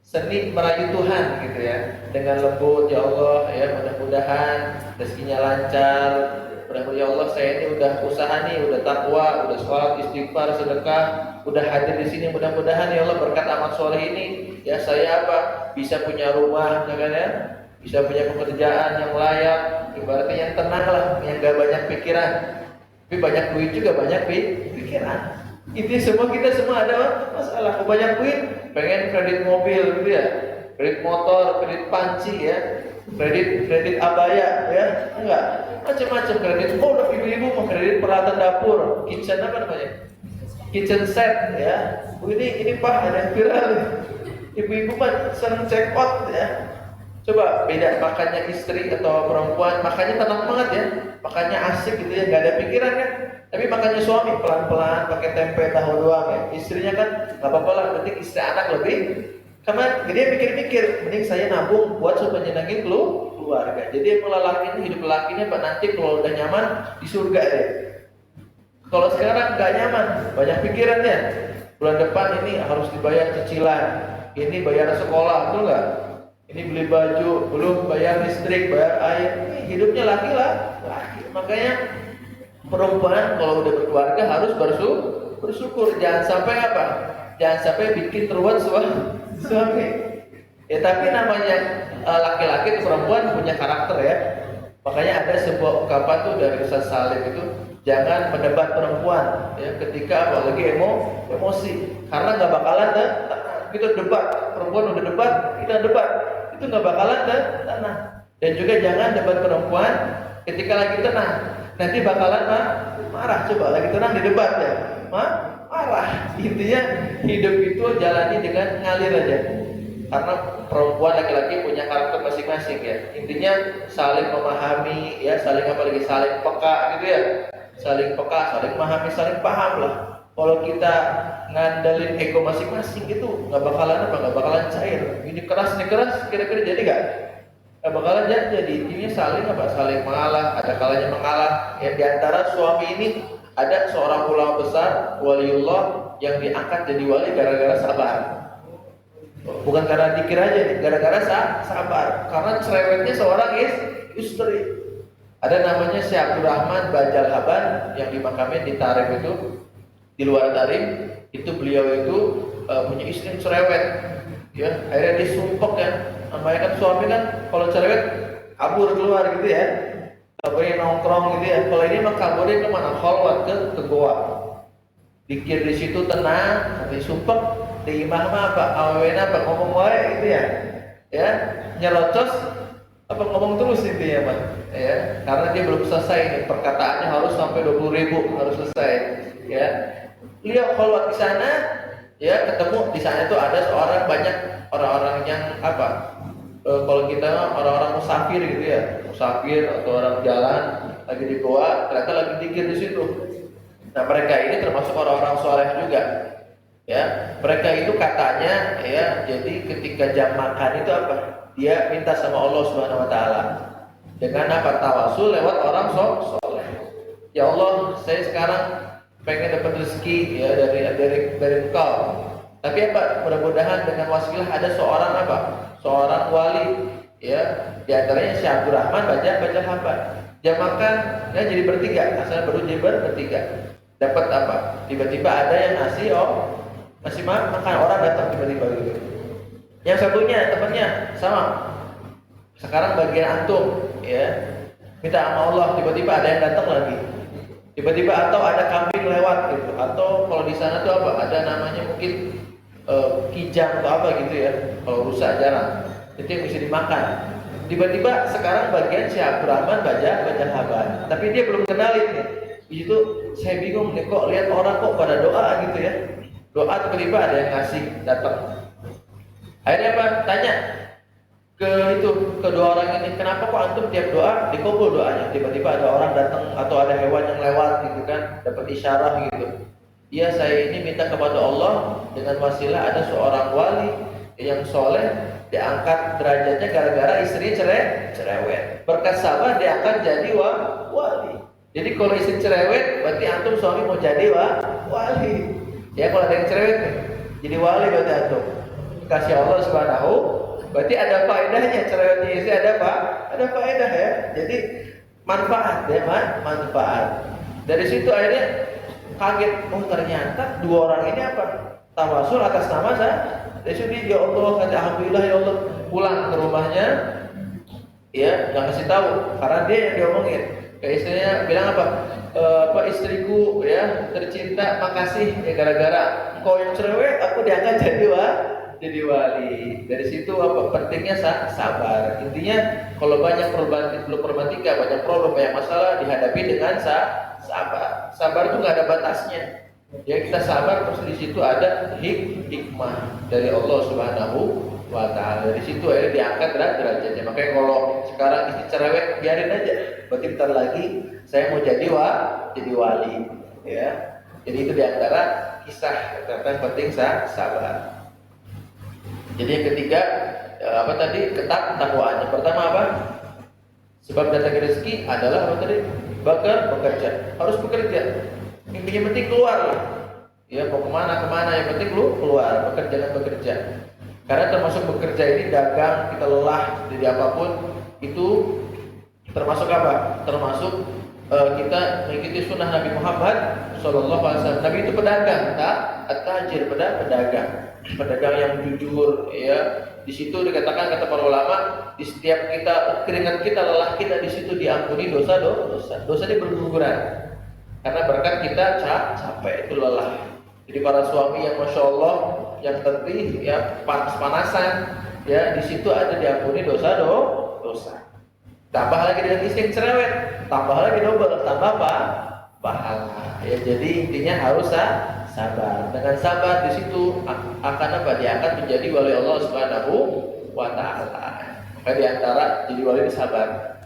seni merayu Tuhan gitu ya, dengan lembut. Ya Allah ya, mudah-mudahan rezekinya lancar. Mudah-mudahan ya Allah, saya ini udah usaha nih, udah takwa, udah sholat, istighfar, sedekah, udah hadir di sini. Mudah-mudahan ya Allah berkat amal soleh ini, ya saya bisa punya rumah, ya kan ya, bisa punya pekerjaan yang layak, ibaratnya yang tenang lah, yang gak banyak pikiran. Tapi banyak duit juga banyak pikiran. Itu kita semua ada masalah. Banyak duit, pengen kredit mobil gitu ya, kredit motor, kredit panci ya, kredit abaya ya, enggak, macam-macam kredit. Udah ibu-ibu mau kredit peralatan dapur, kitchen apa namanya, kitchen set ya. Ini Pak ada yang viral. Ibu-ibu mah seneng check-out ya. Coba beda makannya istri atau perempuan, makannya tenang banget ya, makannya asik gitu ya, nggak ada pikiran kan. Tapi makannya suami pelan-pelan pakai tempe tahu doang ya. Istrinya kan nggak apa-apa lah, penting istri anak lebih. Karena dia pikir-pikir, mending saya nabung buat supaya nyenengin keluarga. Jadi lelaki ini, hidup lelaki ini nanti kalau udah nyaman di surga ya. Kalau sekarang nggak nyaman, banyak pikirannya. Bulan depan ini harus dibayar cicilan, ini bayar sekolah, betul nggak? Ini beli baju, belum bayar listrik, bayar air. Ini hidupnya laki-laki. Makanya perempuan kalau udah berkeluarga harus bersyukur. Jangan sampai apa? Jangan sampai bikin teruat suami. Ya tapi namanya laki-laki itu perempuan punya karakter ya. Makanya ada sebuah ungkapan tuh dari Ustaz Salim itu, jangan mendebat perempuan ya ketika apalagi emosi. Karena nggak bakalan kita debat, perempuan udah debat, kita debat, itu nggak bakalan tenang. Dan juga jangan debat perempuan ketika lagi tenang, nanti bakalan marah. Coba lagi tenang di debat ya, marah. Intinya hidup itu jalani dengan ngalir aja. Karena perempuan laki-laki punya karakter masing-masing ya. Intinya saling memahami ya, saling peka gitu ya, saling peka, saling memahami, saling paham lah. Kalau kita ngandelin ego masing-masing itu nggak bakalan cair. Ini keras, kira-kira jadi nggak bakalan jadi. Intinya saling mengalah, ada kalanya mengalah. Ya di antara suami ini ada seorang ulama besar, waliullah, yang diangkat jadi wali gara-gara sabar. Bukan karena dikir aja nih, gara-gara sabar. Karena cerewetnya seorang istri. Ada namanya Syekh Abdurrahman Bajal Haban yang dimakamkan di Tarim itu, di luar Tarim. Itu beliau itu punya istri yang cerewet, ya akhirnya disumpek ya. Namanya kan suami kan kalau cerewet kabur keluar gitu ya, kaburnya nongkrong gitu ya. Kalau ini mah kaburnya kemana? Khalwat ke goa. Dikir di situ tenang, nanti sumpek di imah mah apa? Awena apa ngomong wae gitu ya nyerocos apa ngomong terus intinya Pak ya, karena dia belum selesai nih, perkataannya harus sampai 20.000 harus selesai ya. Beliau keluar di sana ya, ketemu di sana itu ada seorang, banyak orang-orang yang apa, kalau kita orang-orang musafir gitu ya, musafir atau orang jalan lagi di goa, ternyata lagi dikir di situ. Nah mereka ini termasuk orang-orang soleh juga ya. Mereka itu katanya ya, jadi ketika jam makan itu apa, dia minta sama Allah Subhanahu wa taala dengan apa? Tawasul lewat orang soleh. Ya Allah, saya sekarang pengen dapat rezeki ya dari Engkau. Tapi apa? Mudah-mudahan dengan wasilah ada seorang apa? Seorang wali ya, di antaranya Syekh Abdurrahman Bajal Haban. Jam makan ya jadi bertiga, asalnya baru jadi bertiga. Dapat apa? Tiba-tiba ada yang ngasih masih makan, orang datang tiba-tiba gitu. Yang satunya temannya sama, sekarang bagian antum ya, minta sama Allah, tiba-tiba ada yang datang lagi, tiba-tiba atau ada kambing lewat gitu, atau kalau di sana tuh apa, ada namanya mungkin kijang atau apa gitu ya, kalau rusak jarang itu yang bisa dimakan. Tiba-tiba sekarang bagian Syekh Abdurrahman Bajal Haban, tapi dia belum kenalin nih. Di situ saya bingung nih, kok lihat orang kok pada doa gitu ya, doa tiba-tiba ada yang ngasih datang. Akhirnya apa? Tanya ke kedua orang ini, kenapa kok antum tiap doa dikabul doanya? Tiba-tiba ada orang datang atau ada hewan yang lewat gitu kan, dapat isyarah gitu. Iya, saya ini minta kepada Allah dengan wasilah ada seorang wali yang soleh, diangkat derajatnya gara-gara istrinya cerewet. Berkat sabar diangkat jadi wali. Jadi kalau istri cerewet, berarti antum suami mau jadi wali. Ya kalau ada yang cerewet nih, jadi wali berarti antum. Kasih Allah Subhanahu, berarti ada faedahnya cerewetnya istri, ada faedah ya. Jadi manfaat ya, manfaat. Dari situ akhirnya kaget, oh ternyata dua orang ini apa? Tawasul atas nama saya. Dari situ dia, ya Allah, kata alhamdulillah ya Allah, pulang ke rumahnya. Ya, jangan kasih tahu karena dia yang diomongin. Kayak istrinya bilang apa? Istriku ya tercinta, makasih ya gara-gara kau yang cerewet aku diangkat jadi wali. Dari situ apa pentingnya sabar. Intinya kalau banyak problematika, banyak problem, banyak masalah dihadapi dengan sabar. Sabar itu nggak ada batasnya. Ya kita sabar terus di situ ada hikmah dari Allah Subhanahu wa taala. Dari situ akhirnya diangkat derajatnya. Makanya kalau sekarang istri cerewet biarin aja. Berarti bentar lagi saya mau jadi wali ya. Jadi itu diantara kisah tentang penting sabar. Jadi yang ketiga apa tadi? Ketakwaan. Yang pertama apa? Sebab datangnya rezeki adalah apa tadi? Bekerja. Harus bekerja. Yang penting keluar lah. Ya mau kemana yang penting lu keluar, bekerja. Karena termasuk bekerja ini dagang, kita lelah jadi apapun itu termasuk apa? Termasuk kita mengikuti sunnah Nabi Muhammad SAW. Nabi itu pedagang, at-tajir, pedagang yang jujur ya. Di situ dikatakan kata para ulama, di setiap keringat kita, lelah kita di situ diampuni dosa ini berguguran. Karena berkat kita capek itu lelah. Jadi para suami yang masya Allah yang tertib ya panas-panasan ya di situ ada diampuni dosa. Tambah lagi dengan istri yang cerewet, tambah lagi double, tambah pahala. Ya jadi intinya harus sabar. Dengan sabar di situ akan apa? Diangkat menjadi wali Allah Subhanahu wa taala. Maka di antara jadi wali sabar.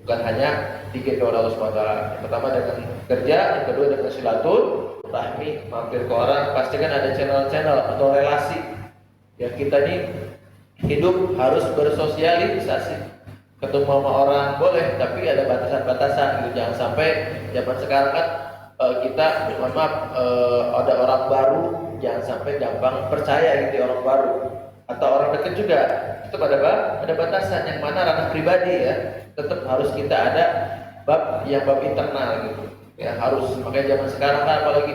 Bukan hanya dikir kepada Allah Subhanahu wa taala. Yang pertama dengan kerja, yang kedua dengan silaturahmi, mampir ke orang, pasti kan ada channel-channel atau relasi. Ya kita nih hidup harus bersosialisasi. Ketemu sama orang boleh, tapi ada batasan-batasan gitu. Jangan sampai zaman sekarang kan kita mohon maaf ada orang baru, jangan sampai gampang percaya gitu orang baru. atau orang dekat juga, tetap ada batasan yang mana ranah pribadi ya, tetap harus kita ada bab internal gitu ya, harus. Makanya zaman sekarang kan apalagi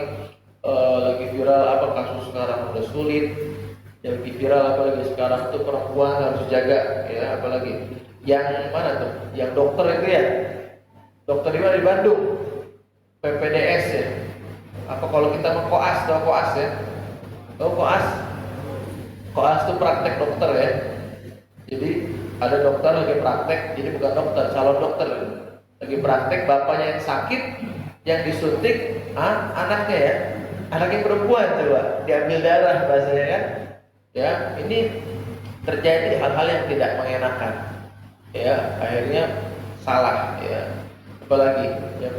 lagi viral apa kasus sekarang udah sulit, yang lagi viral apalagi sekarang tuh perempuan harus jaga ya, apalagi yang mana tuh, yang dokter itu ya, dokter di Bandung, PPDS ya, apa kalau kita mau koas, tahu koas ya, tahu koas? Koas itu praktek dokter ya. Jadi ada dokter lagi praktek, jadi bukan dokter, calon dokter lagi praktek, bapaknya yang sakit, yang disuntik anaknya ya, anaknya perempuan, coba diambil darah bahasanya kan ya. Ini terjadi hal-hal yang tidak mengenakan ya, akhirnya salah ya. Apalagi yang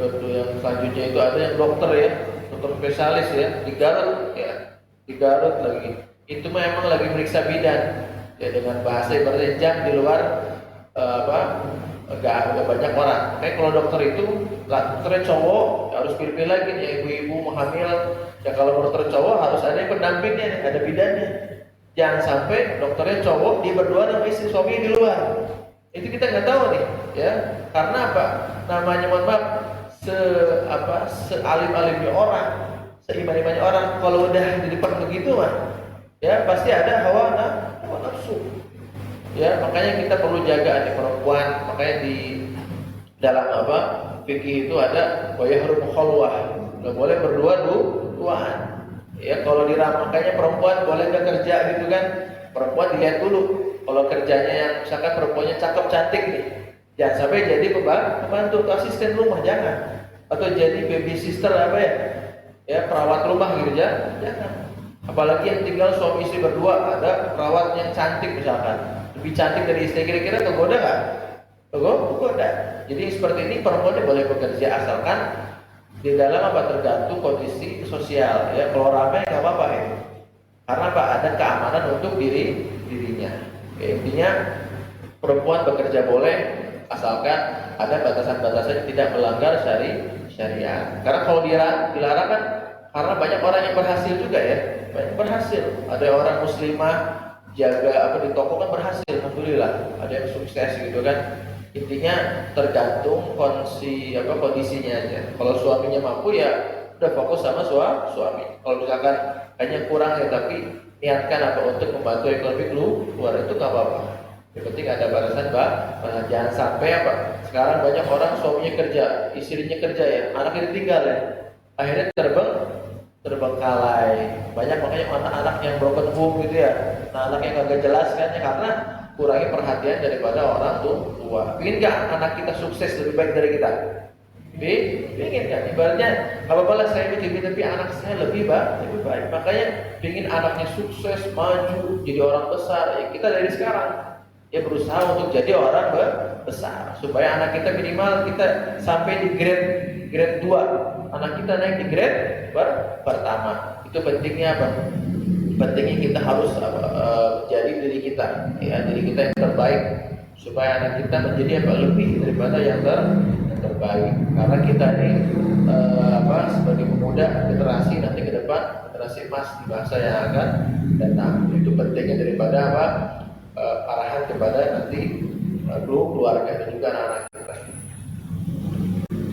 selanjutnya itu ada yang dokter ya, dokter spesialis ya, di Garut ya, di Garut lagi itu memang lagi meriksa bidan ya, dengan bahasa ibaratnya jam di luar agak banyak orang. Kayak kalau dokter itu dokternya cowok harus pilih-pilih lagi nih, ibu-ibu mau hamil ya, kalau dokter cowok harus ada yang pendampingnya, ada bidannya. Jangan sampai dokternya cowok dia berdua sama istri suaminya di luar. Itu kita nggak tahu nih ya, karena apa namanya, mohon maaf, sealim-alimnya orang, seiman-imannya orang, kalau udah di depan begitu mah ya pasti ada hawa nafsu ya. Makanya kita perlu jaga adik perempuan. Makanya di dalam fikih itu ada wa yahrum khalwah, nggak boleh berdua-duaan ya. Kalau makanya perempuan boleh nggak kerja gitu kan, perempuan dilihat dulu. Kalau kerjanya yang misalkan perempuannya cakep cantik nih, jangan sampai jadi pembantu atau asisten rumah, jangan, atau jadi baby sister ya perawat rumah gitu, jangan. Apalagi yang tinggal suami istri berdua, ada perawat yang cantik misalkan, lebih cantik dari istri, kira-kira tergoda nggak? Tergoda. Jadi seperti ini perempuannya boleh bekerja asalkan di dalam tergantung kondisi sosial ya. Kalau ramai nggak apa-apa ya, karena ada keamanan untuk dirinya ya. Intinya perempuan bekerja boleh asalkan ada batasan-batasan yang tidak melanggar syariat. Karena kalau dilarang kan, karena banyak orang yang berhasil juga ya, banyak berhasil. Ada orang muslimah jaga di toko kan berhasil, alhamdulillah. Ada yang sukses gitu kan. Intinya tergantung kondisinya aja. Kalau suaminya mampu ya udah fokus sama suami. Kalau misalkan hanya kurang ya, tapi niatkan untuk membantu ekonomi keluar, itu nggak apa-apa. Yang penting ada batasan, jangan sampai sekarang banyak orang suaminya kerja, istrinya kerja ya, anaknya ditinggal ya, akhirnya terbengkalai. Banyak makanya anak-anak yang broken home gitu ya, anak yang agak jelas kan ya, karena kurangi perhatian daripada orang tua. Ingin nggak anak kita sukses lebih baik dari kita? Ingin kan? Ibaratnya apa-apa saya begini tapi anak saya lebih baik. Makanya ingin anaknya sukses, maju, jadi orang besar ya, kita dari sekarang ya berusaha untuk jadi orang besar, supaya anak kita minimal kita sampai di grade 2, anak kita naik di grade pertama. Itu pentingnya pentingnya kita harus jadi diri kita ya, diri kita yang terbaik, supaya anak kita menjadi lebih daripada yang terbaik. Karena kita ini sebagai pemuda generasi nanti ke depan, generasi emas di masa yang akan datang. Itu pentingnya daripada arahan kepada nanti keluarga dan juga anak-anak kita.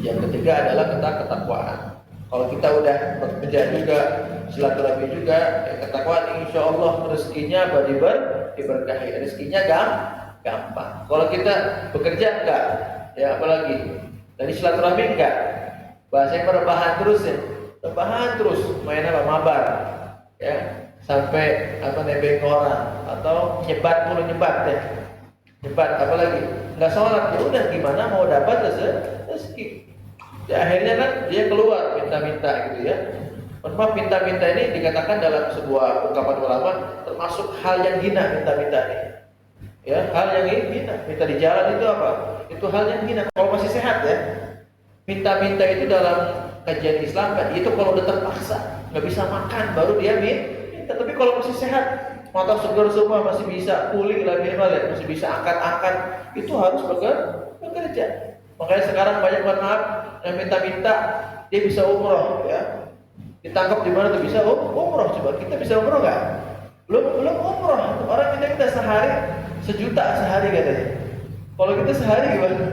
Yang ketiga adalah ketakwaan. Kalau kita udah bekerja juga, silaturahmi juga, ketakwaan, insya Allah rezekinya diberkahi, rezekinya gampang. Kalau kita bekerja enggak, ya apalagi dari silaturahmi enggak, bahasanya rebahan terus ya, rebahan terus, main mabar, ya sampai nebeng orang atau nyebat ya, nyebat apalagi nggak sholat, ya udah gimana mau dapat rezeki. Ya akhirnya kan dia keluar minta-minta gitu ya. Maaf, minta-minta ini dikatakan dalam sebuah ungkapan ulama termasuk hal yang hina, minta-minta ini. Ya, hal yang hina. Minta di jalan itu apa? Itu hal yang hina. Kalau masih sehat ya. Minta-minta itu dalam kajian Islam kan, itu kalau udah terpaksa nggak bisa makan baru dia minta. Tapi kalau masih sehat, mata segar semua, masih bisa pulih lagi ya, masih bisa angkat-angkat, itu harus bekerja. Makanya sekarang banyak yang minta-minta dia bisa umroh ya. Ditangkap di mana tuh bisa umroh, coba kita bisa umroh nggak? belum umroh. Orang kita sehari 1 juta sehari katanya. Kalau kita sehari gimana?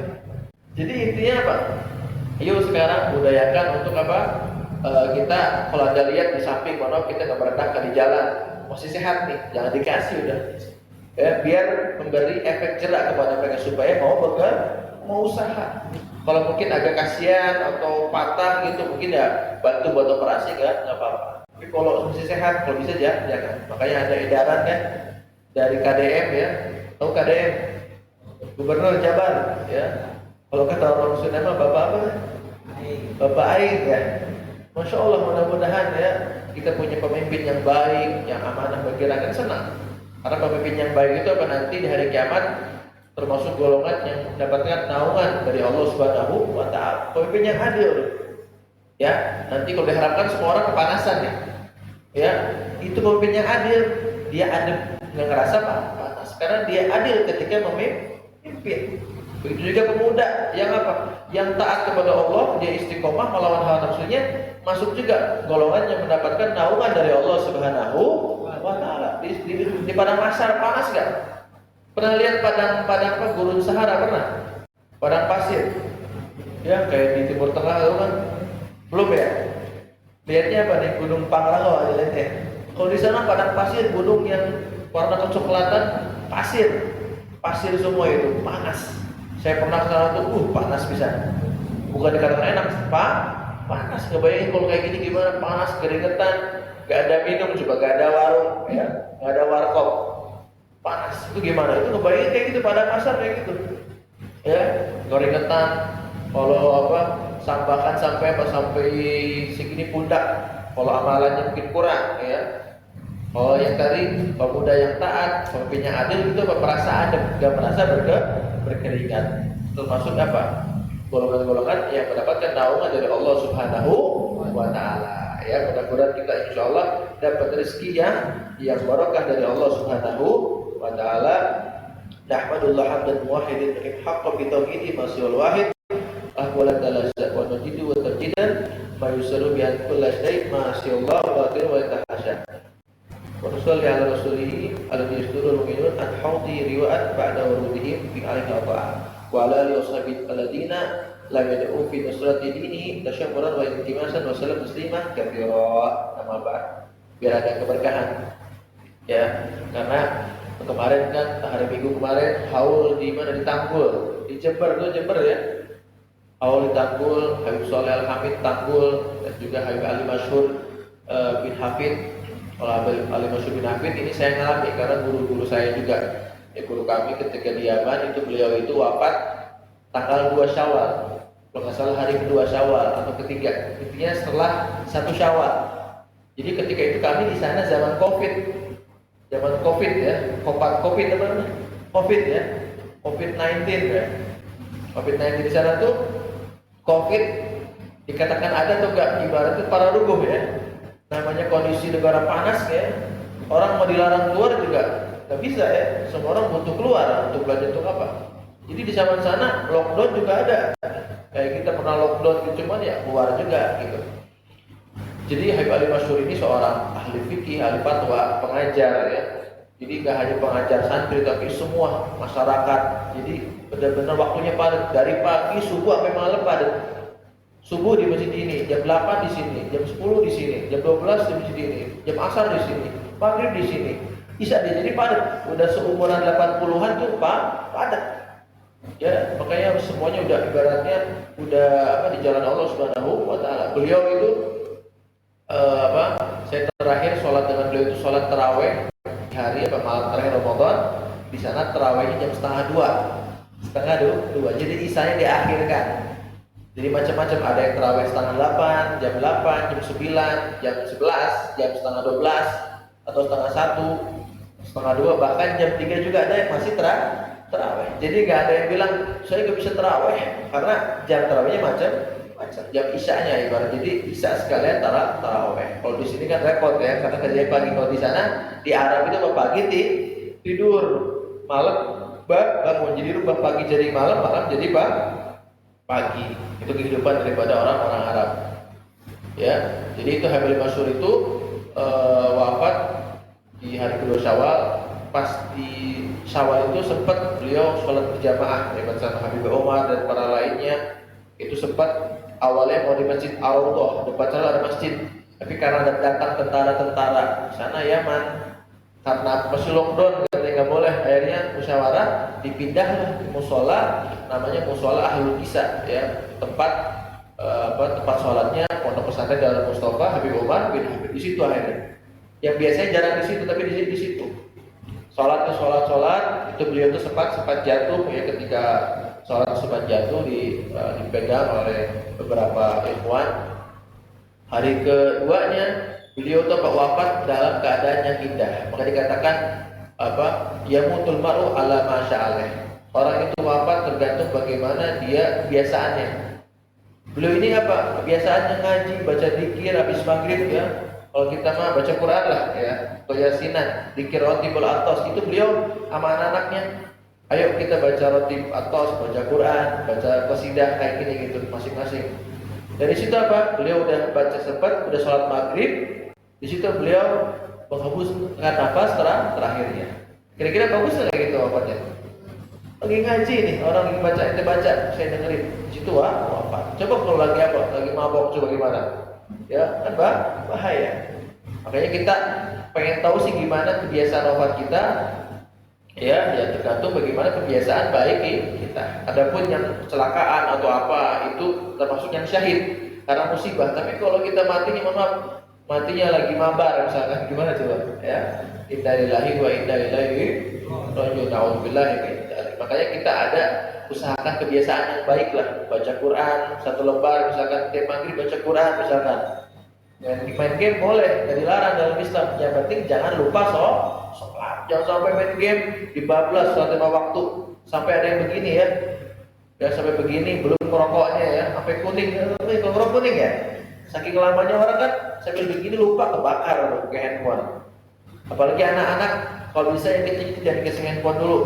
Jadi intinya apa? Yuk sekarang budayakan untuk apa? Kita kalau ada lihat di samping mana kita nggak berenang di jalan masih sehat nih, jangan dikasih udah. Ya, biar memberi efek jerak kepada mereka supaya mau usaha. Kalau mungkin agak kasihan atau patah gitu, mungkin ya bantu buat operasi nggak apa-apa. Tapi kalau masih sehat, kalau bisa jangan. Makanya ada edaran kan dari KDM ya, tahu KDM, Gubernur Jabar ya. Kalau kata orang Sunda mah bapak apa? Bapak Aing ya. Masya Allah, mudah-mudahan ya kita punya pemimpin yang baik, yang amanah bagi rakyat, senang. Karena pemimpin yang baik itu apa nanti di hari kiamat termasuk golongan yang mendapatkan naungan dari Allah Subhanahu wa Ta'ala. Pemimpin yang adil, ya. Nanti kalau diharapkan semua orang kepanasan ya. Itu pemimpin yang adil, dia adil nggak ngerasa panas, karena dia adil ketika memimpin. Begitu juga pemuda yang apa? Yang taat kepada Allah, dia istiqomah melawan hawa nafsunya, masuk juga golongan yang mendapatkan naungan dari Allah Subhanahu wa Ta'ala. Di padang mahsyar panas gak? Pernah lihat padang apa? Gurun Sahara pernah? Padang pasir. Ya kayak di Timur Tengah itu kan. Belum ya? Lihatnya apa nih? Gunung Pangrango aja lihatnya. Kalau di sana padang pasir, gunung yang warna kecoklatan, pasir semua itu panas. Saya pernah ke sana tuh, panas bisa. Bukan dikatakan enak, panas. Ngebayangin kalau kayak gini gimana, panas, keringetan, gak ada minum, coba gak ada warung, ya, gak ada warkop, panas. Itu gimana? Itu ngebayangin kayak gitu, pada pasar kayak gitu, ya, keringetan. Kalau apa, sampahkan sampai segini pundak. Kalau amalannya mungkin kurang, ya. Oh yang tadi pemuda yang taat, pemimpin yang adil itu merasa adem, gak merasa berkeringat. Termasuk apa? Golongan-golongan yang mendapatkan naungan dari Allah Subhanahu wa Ta'ala. Ya, mudah-mudahan kita insya Allah dapat rezeki yang barokah dari Allah Subhanahu wa Ta'ala. Nahmadulillah hamdan muwahhidin haqqa bi tauhidi masyaallah wahid. Ahwalan talazza wa najidu wa tajidan ma yusaru bi an kulli syai' masyaallah wa wa tahasya. Wa nusalli ala rasulihi alladhi yasdurul mu'minun an hawdi riwa'at ba'da wurudihim fi alaihi wa wa ala alihi washabihi alladhina lam yad'u fi nusrati dinihi tashabburan wa intimasan wa salam muslimah katsira. Nama ba'd, biar ada keberkahan ya, karena kemarin kan hari Minggu kemarin haul di mana, di Tanggul, di Jember ya, haul di Tanggul, Habib Soleh Al-Hamid Tanggul, dan juga Habib Ali Masyhur bin Hafid. Kalau Habib Ali Masyhur bin Hafid ini saya ngalami karena guru-guru saya juga, ya, guru kami ketika di Yaman itu, beliau itu wafat tanggal 2 Syawal, kalau nggak salah hari kedua Syawal atau ketiga, intinya setelah 1 Syawal. Jadi ketika itu kami di sana zaman Covid ya, Covid namanya, Covid ya, Covid-19 ya, Covid-19 di sana tuh Covid dikatakan ada atau enggak, ibaratnya para rubuh ya. Namanya kondisi negara panas ya, orang mau dilarang keluar juga nggak bisa ya, semua orang butuh keluar untuk belajar untuk apa. Jadi di zaman sana lockdown juga ada, kayak kita pernah lockdown gitu, cuman ya keluar juga gitu. Jadi Habib Ali Masyhur ini seorang ahli fikih, ahli fatwa, pengajar ya. Jadi nggak hanya pengajar santri tapi semua masyarakat. Jadi benar-benar waktunya padat, dari pagi subuh sampai malam padat. Subuh di masjid ini, jam 8 di sini, jam 10 di sini, jam 12 di masjid ini, jam asar di sini, maghrib di sini. Bisa dia jadi padat. Udah seumuran 80-an tuh padat. Ya, makanya semuanya udah ibaratnya udah apa, di jalan Allah Subhanahu wa Ta'ala. Beliau itu saya terakhir sholat dengan beliau itu sholat taraweh hari malam terakhir Ramadan. Di sana tarawehnya jam setengah dua. Jadi isanya diakhirkan. Jadi macam-macam, ada yang tarawih setengah 8, jam 8, jam 9, jam 11, jam setengah 12, atau setengah 1, setengah 2, bahkan jam 3 juga ada yang masih tarawih. Jadi nggak ada yang bilang saya nggak bisa tarawih karena jam tarawihnya macam jam isyanya ibarat. Jadi isya sekalian tarawih. Kalau di sini kan repot ya, karena kerja pagi. Kalau di sana di Arab itu pagi tidur, malam bangun. Jadi rubah pagi jadi malam jadi pagi. Itu kehidupan daripada orang-orang Arab. Ya, jadi itu Habib Masyhur itu wafat di hari kedua Syawal. Pas di Syawal itu sempat beliau sholat berjamaah bersama Habib Umar dan para lainnya. Itu sempat awalnya mau di Masjid Ar-Raudhah, depan sana ada masjid, tapi karena datang tentara-tentara sana Yaman, karena masih lockdown katanya nggak boleh, akhirnya musyawarah dipindah di musola, namanya musola Ahlul Kisah ya, tempat sholatnya pondok pesantren Darul Mustafa Habib Umar bin Habib. Di situ akhirnya, yang biasanya jarang di situ tapi di situ sholat itu beliau tuh sempat jatuh ya, ketika sholat sempat jatuh dipegang oleh beberapa ikhwan. Hari keduanya beliau tuh wafat dalam keadaan yang indah, maka dikatakan yamutul mar'u ala ma sya'aleh. Orang itu wafat tergantung bagaimana dia kebiasaannya. Beliau ini kebiasaannya ngaji, baca zikir habis maghrib ya. Kalau kita mah baca Quran lah ya, atau yasinan, zikir rotibul atos. Itu beliau sama anak-anaknya, ayo kita baca rotib atos, baca Quran, baca qasidah kayak gini gitu masing-masing. Dari situ beliau udah baca sempat, udah sholat maghrib. Di situ beliau menghembuskan nafas terakhirnya. Kira-kira bagus nggak gitu wafatnya? Lagi ngaji nih, orang lagi baca, ente baca, saya dengerin. Di situ wafat. Coba kalau lagi mabok, coba gimana? Ya kan bahaya. Makanya kita pengen tahu sih gimana kebiasaan wafat kita. Ya tergantung bagaimana kebiasaan baik kita. Adapun yang kecelakaan atau apa itu termasuk yang syahid karena musibah. Tapi kalau kita matinya lagi mabar misalkan, gimana coba? Ya, inna lillahi wa inna ilaihi raji'un. Na'udzubillah. Makanya kita usahakan kebiasaan yang baik lah. Baca Quran satu lembar misalkan, tiap maghrib baca Quran misalkan. Main game boleh, nggak dilarang dalam Islam. Yang penting jangan lupa sholat. Jangan sampai main game dibablas sholat 5 waktu. Sampai ada yang begini ya. Sampai begini belum merokoknya ya, sampai kuning. Kalau merokok kuning ya. Saking lamanya orang kan sambil begini lupa kebakar ke handphone. Apalagi anak-anak, kalau bisa yang kecil jangan dikasih handphone dulu.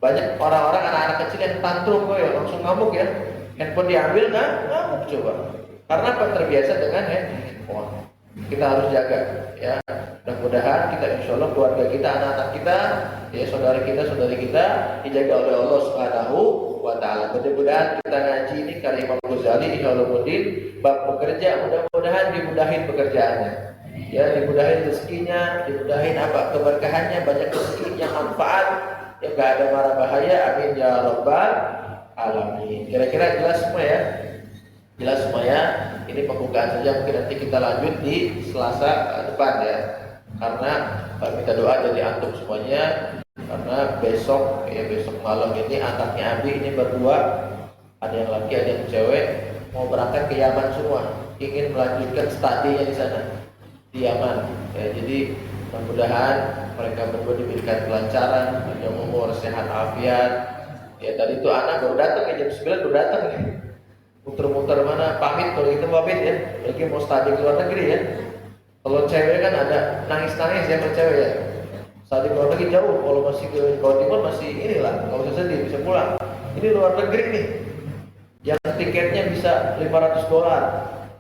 Banyak orang-orang anak-anak kecil yang tantrum langsung ngamuk ya. Handphone diambil ngamuk coba. Karena terbiasa dengan handphone. Kita harus jaga ya. Mudah-mudahan kita insyaallah keluarga kita, anak-anak kita, ya saudari kita dijaga oleh Allah Subhanahu wa taala. Mudah-mudahan kita ngaji ini karya Imam Ghazali Ihyaulumuddin bab bekerja, mudah-mudahan dimudahin pekerjaannya. Ya, dimudahin rezekinya, dimudahin keberkahannya, banyak rezeki yang manfaat, yang enggak ada mara bahaya. Amin ya rabbal alamin. Kira-kira jelas semua ya? Jelas semua ya. Ini pembukaan saja, mungkin nanti kita lanjut di Selasa depan ya. Karena minta doa dari antum semuanya, karena besok malam ini anaknya Abi ini berdua, ada yang laki ada yang cewek, mau berangkat ke Yaman semua, ingin melanjutkan studinya di sana di Yaman ya. Jadi mudah-mudahan mereka berdua diberikan kelancaran, panjang umur, sehat afiat ya. Tadi itu anak baru datang ya, jam 9 baru datang ya, muter-muter mana, pamit kalau kita pamit ya, lagi mau studi ke luar negeri ya. Kalau cewek kan ada nangis-nangis ya, kalau cewek ya studi ke luar negeri jauh. Kalau masih ke Jawa Timur masih inilah, nggak usah sedih, bisa pulang. Ini luar negeri nih, yang tiketnya bisa $500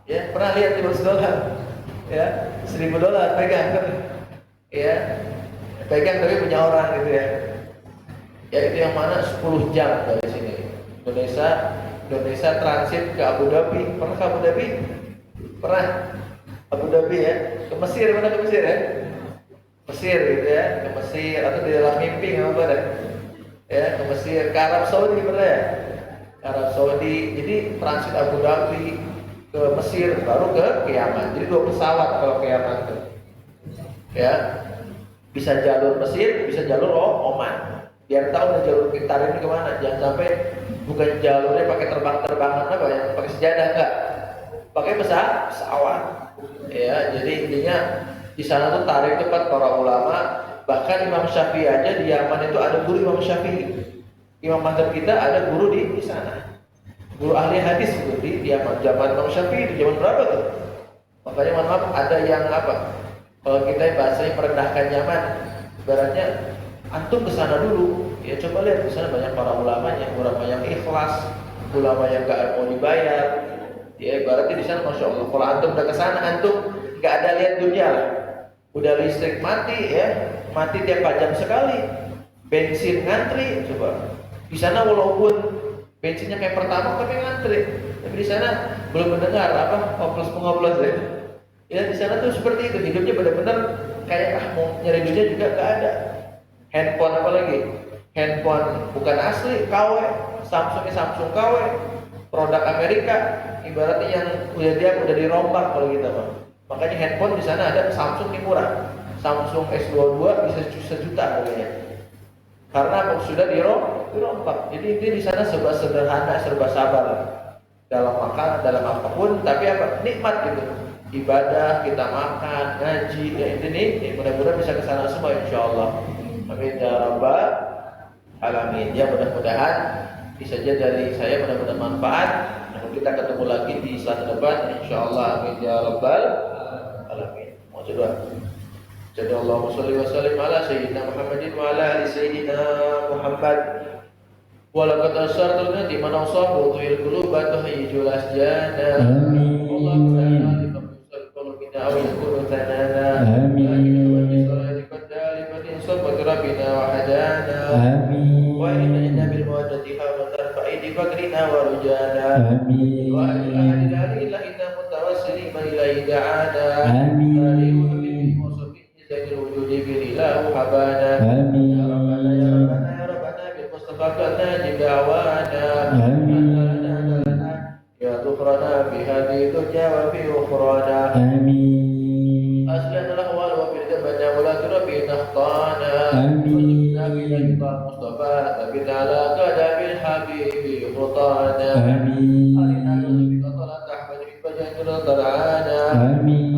ya. Pernah lihat $500 ya, $1.000 pegang ya, pegang tapi punya orang gitu ya. Ya itu yang mana 10 jam dari sini. Indonesia transit ke Abu Dhabi. Pernah ke Abu Dhabi? Pernah? Abu Dhabi ya. Ke Mesir, mana ke Mesir ya? Mesir gitu ya, ke Mesir atau di dalam mimpi nggak apa deh. Ya, ke Mesir, ke Arab Saudi pernah ya? Ke Arab Saudi. Jadi transit Abu Dhabi ke Mesir baru ke Yaman. Jadi 2 pesawat kalau ke Yaman tuh. Ya. Bisa jalur Mesir, bisa jalur Oman. Biar tahu jalur pintar ini kemana. Jangan sampai bukan jalurnya pakai terbang-terbangan yang pakai sejadah, enggak. Pakai pesawat. Ya, jadi intinya di sana tuh tarik tempat para ulama. Bahkan Imam Syafi'i aja di Yaman itu ada guru Imam Syafi'i. Imam mazhab kita ada guru di sana. Guru ahli hadis itu di Yaman. Zaman Imam Syafi'i di zaman berapa tuh? Makanya mohon maaf ada yang kalau kita bahasanya merendahkan Yaman, ibaratnya antum ke sana dulu. Ya coba lihat di sana banyak para ulama yang ikhlas, ulama yang enggak mau dibayar. Ya ibaratnya di sana masya Allah. Kalau antum udah ke sana, antum nggak ada lihat dunia lah. Udah listrik mati ya, mati tiap 4 jam sekali. Bensin ngantri, coba. Di sana walaupun bensinnya kayak pertama tapi ngantri. Tapi di sana belum mendengar apa oplos-pengoplos ya. Ya di sana tuh seperti itu, hidupnya benar-benar kayak mau nyari duitnya juga gak ada. Handphone apa lagi? Handphone bukan asli, KW, Samsung KW, produk Amerika, ibaratnya yang udah dirombak kalau kita mah. Makanya handphone di sana ada Samsung yang murah, Samsung S22 bisa sejuta harganya. Karena sudah dirombak. Jadi di sana serba sederhana, serba sabar dalam makan, dalam apapun, tapi apa? Nikmat gitu. Ibadah, kita makan, ngaji, ya ini mudah-mudahan bisa kesana semua insyaallah. Amin ya rabbal alamin. Ya mudah-mudahan bisa saja dari saya mudah-mudahan manfaat. Namun kita ketemu lagi di saat depan insyaallah. Amin ya rabbal alamin. Mau coba. Jadi Allahumma sholli wa sallim ala sayyidina Muhammadin wa ala ali sayyidina Muhammad. Walaqad ashartuna di mana usahu tuhil quluba tuhayyijul asjana. Amin. Allahumma aw yakunu tanana. Amin. Rabbina wa hadana. Amin. Wa inna bil mawaddati wa tarfa'i di fakrina wa rujana. Amin. Wa la ilaha illa mutawassilin ilaihi da'ana. Amin. Sayyidul wujudi bilahu habana. Amin. Ya Rabbana ya Rabbana ya Rabbana bil Mustafa kana jidawana. Amin. Ya Tuhrana bihadi dunya wa fi ukhrana. Amin. Aslan al-ahwal wa bil jabana wa la turbi nakhtana. Amin. Nabi Mustafa tabit ala qadabil habibi khutana. Amin. Alina bi qatala tahmad bi bajanul tarana. Amin.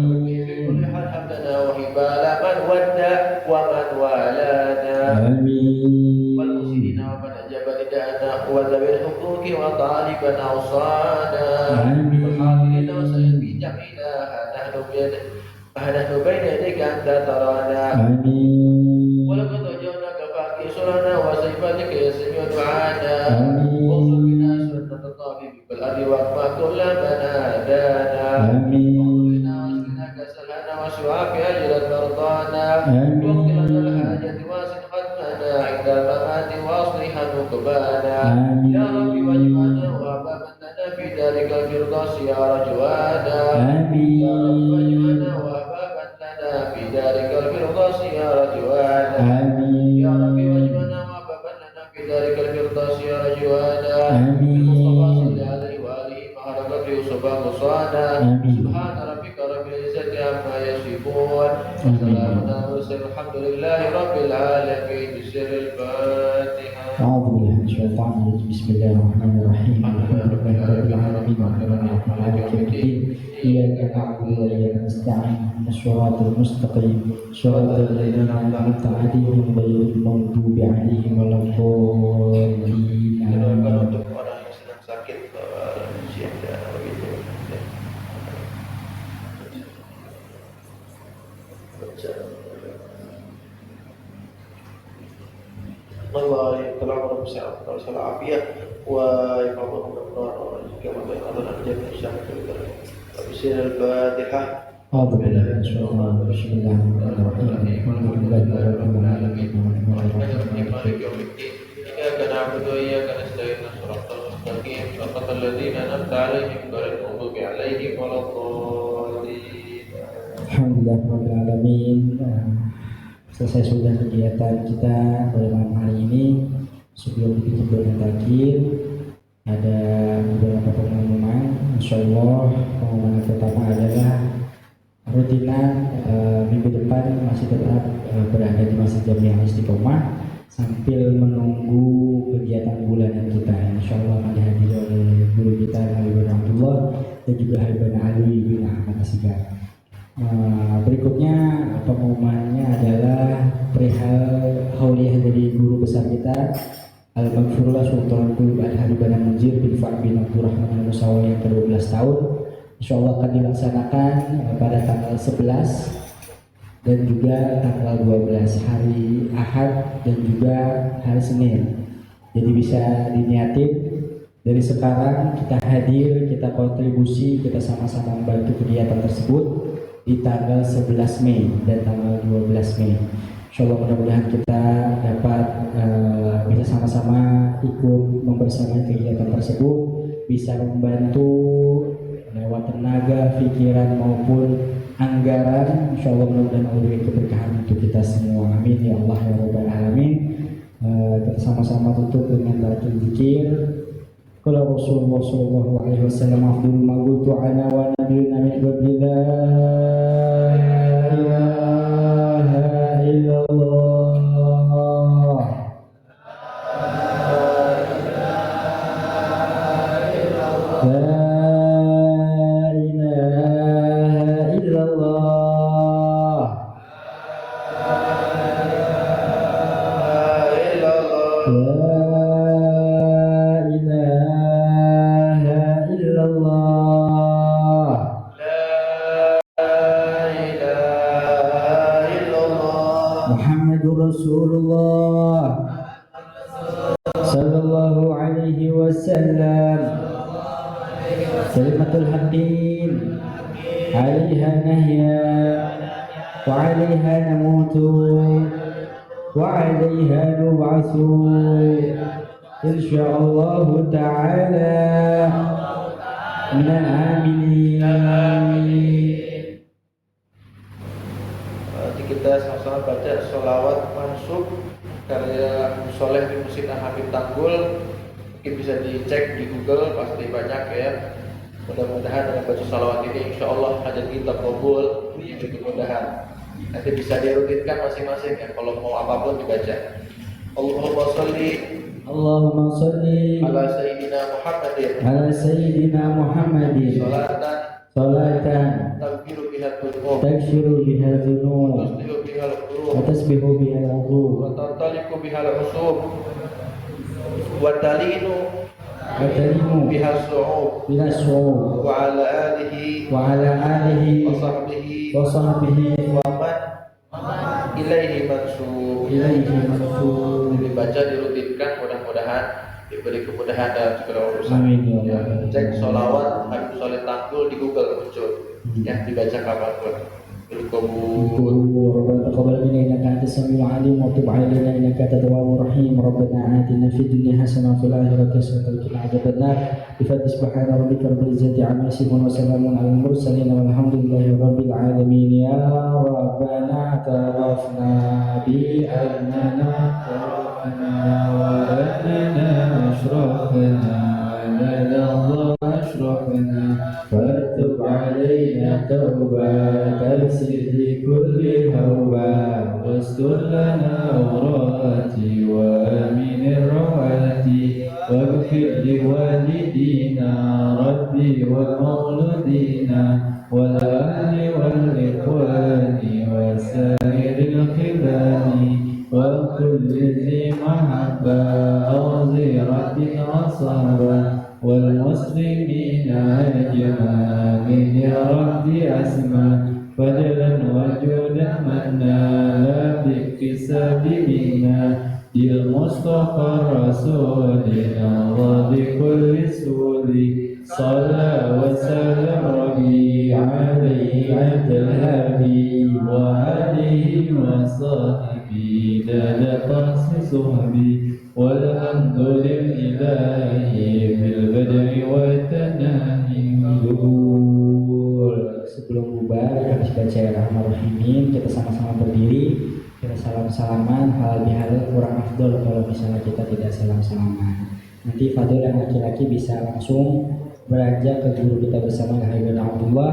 Kulli hal hamdana wa hibala man wadda wa man walana. Amin. Wal muslimina wa man ajaba lidana wa dhabil huquqi wa taliban awsana. Amin. Wal hadirina wa sayyidi jamina nahnu baina yadayka anta tarana. Amin. Wa laqad wajadnaka faqisurana wa sayfatika yasmi du'ana. Amin. Usul bina sunnat at-tabib bil ardi wa ma kullu banadana. Amin. واشفع أجل مرضانا آمين. وقنا الحاجة واسع ختمنا عند الممات واصلح نقبانا. آمين. يا ربي واجعلنا وهبا لنا في ذلك الفردوس يا رجوانا. آمين. يا ربي واجعلنا وهبا لنا في ذلك الفردوس يا رجوانا. آمين. يا ربي واجعلنا وهبا لنا في ذلك الفردوس يا رجوانا. آمين. بالمصطفى صل عليه وآله مع ربك يوسف مصانا. آمين. سبحان ربك رب العزة عما يصفون وسلام على المرسلين والحمد لله رب العالمين. بسر الفاتحة. أعوذ بالله من الشيطان الرجيم. بسم الله الرحمن الرحيم. الحمد لله رب العالمين الرحمن الرحيم. إياك نعبد وإياك نستعين اهدنا الصراط المستقيم صراط الذين أنعمت عليهم غير المغضوب عليهم ولا الضالين. Untuk orang yang sedang sakit lansia dan begitu. Allah yang telah merupakan salah afiat wa yaqbalu benar kama bayyana al-jannah syamsul bismil al-fatihah. أعوذ بالله من الشيطان الرجيم. بسم الله الرحمن الرحيم. الحمد لله رب العالمين الرحمن الرحيم. إياك نعبد وإياك نستعين صراط المستقيم صراط الذين أنعمت عليهم غير المغضوب عليهم ولا الضالين. Alhamdulillah rabbil alamin. Selesai sudah kegiatan kita pada malam hari ini. Sebelum kita bertakbir, ada beberapa pengumuman. Insyaallah pengumuman pertama adalah rutinan minggu depan masih tetap berada di Masjid Jamiah Istiqomah sambil menunggu kegiatan bulanan kita. Insyaallah akan dihadiri oleh guru kita Habibur Abdullah dan juga Habibur Ali bin Ahmad Asigar. Berikutnya pengumumannya adalah perihal hauliyah dari guru besar kita Al-Maghfurullah Sultan Qulub Al-Habibana Munzir bin Fa'd bin Abdurrahman Al-Musawi yang ke-12 tahun. Insyaallah akan dilaksanakan pada tanggal 11 dan juga tanggal 12 hari Ahad dan juga hari Senin. Jadi bisa diniatin dari sekarang kita hadir, kita kontribusi, kita sama-sama membantu kegiatan tersebut. di tanggal 11 Mei dan tanggal 12 Mei. Insyaallah mudah-mudahan kita dapat bisa sama-sama ikut membersamai kegiatan tersebut, bisa membantu lewat tenaga, pikiran maupun anggaran. Insyaallah mudah-mudahan Allah beri keberkahan untuk kita semua. Amin ya Allah ya Rabbal Alamin. Kita sama-sama tutup dengan bacaan zikir. Qala Rasulullah sallallahu alaihi wasallam afdalul ma qultu ana wa nabiyuna min qabli la ilaha illallah. Rasulullah sallallahu alaihi wasallam kalimatul haqqin alaiha nahya wa alaiha namutu wa alaiha nub'atsu insyaallah ta'ala minal aminin. Kita sama-sama baca sholawat mansub karya Soleh bin Musin Habib Tanggul. Mungkin bisa dicek di Google, pasti banyak ya. Mudah-mudahan dengan baca sholawat ini insya Allah hajat kita kabul. Mudah-mudahan nanti bisa dirutinkan masing-masing ya, kalau mau apapun dibaca. Allahumma sholli ala sayyidina Muhammadin salatan taghfiru biha dzunub wa tasbihu biha al-'udhur wa tantaliqu biha al-usub wa talinu biha as-su'ub wa ala alihi wa sahbihi wa man ilaihi mansub. Dibaca, dirutinkan, mudah-mudahan diberi kemudahan dalam segala urusan. Amin ya Allah. Cek sholawat Habib Soleh Tanggul di Google muncul, yang dibaca kapanpun. ربنا تقبل منا انك انت السميع العليم وتب علينا انك انت التواب الرحيم. ربنا آتنا في الدنيا حسنه وفي الاخره حسنه وقنا عذاب النار. بفضل سبحان ربك رب العزه عما يصفون وسلام على المرسلين والحمد لله رب العالمين. يا ربنا اعترفنا باننا واننا اشركنا على الله أشركنا فتب علينا توبة تغسل كل هوى واستر لنا عوراتي وآمن الرواتي واغفر لوالدينا ربي ومولودينا والأهل والإخوان وسائر الخلان وكل ذي محبة أو زيرة عصابة والمسلمين أجمعين يا ربي أسمع فضلا وجودا منا لا باكتساب منا للمصطفى الرسول الله بكل سول صلى وسلم ربي عليه عبد الهادي وعليه وصحبه لا تخص صحبي والحمد لله في البدء والتناهي. Sebelum bubar habis baca Rahman-Rahimin, kita sama-sama berdiri, kita salam-salaman. Hal bihalal kurang afdol kalau misalnya kita tidak salam-salaman. Nanti Fadil yang laki-laki bisa langsung beranjak ke guru kita bersama Habibana Abdullah.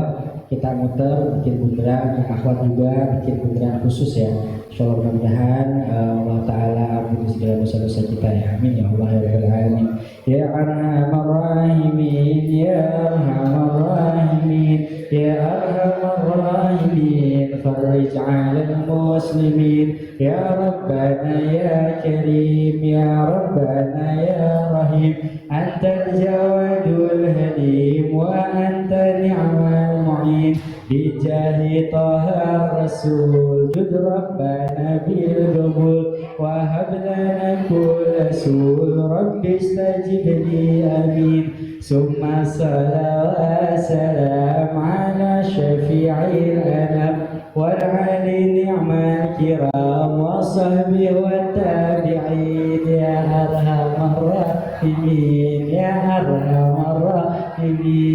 Kita muter bikin bundaran, yang akhwat juga bikin bundaran khusus ya. Insyaallah mudah-mudahan Allah Ta'ala ampuni segala dosa-dosa kita ya. Amin ya Allah ya Rabbal Alamin. Ya Arhamar Rahimin, Ya Arhamar Rahimin, Ya Arhamar Rahimin, farij 'alal muslimin. Ya Rabbana Ya Karim, Ya Rabbana Ya Rahim, Antal Jawadul Halim wa Anta ni'mal آمين بجاه طه الرسول جد ربنا بالقبول وهب لنا كل سول رب استجب لي آمين ثم صلاة وسلام على شفيع الأنام والآل نعم الكرام وصحبه والتابعين يا أرحم الراحمين يا أرحم الراحمين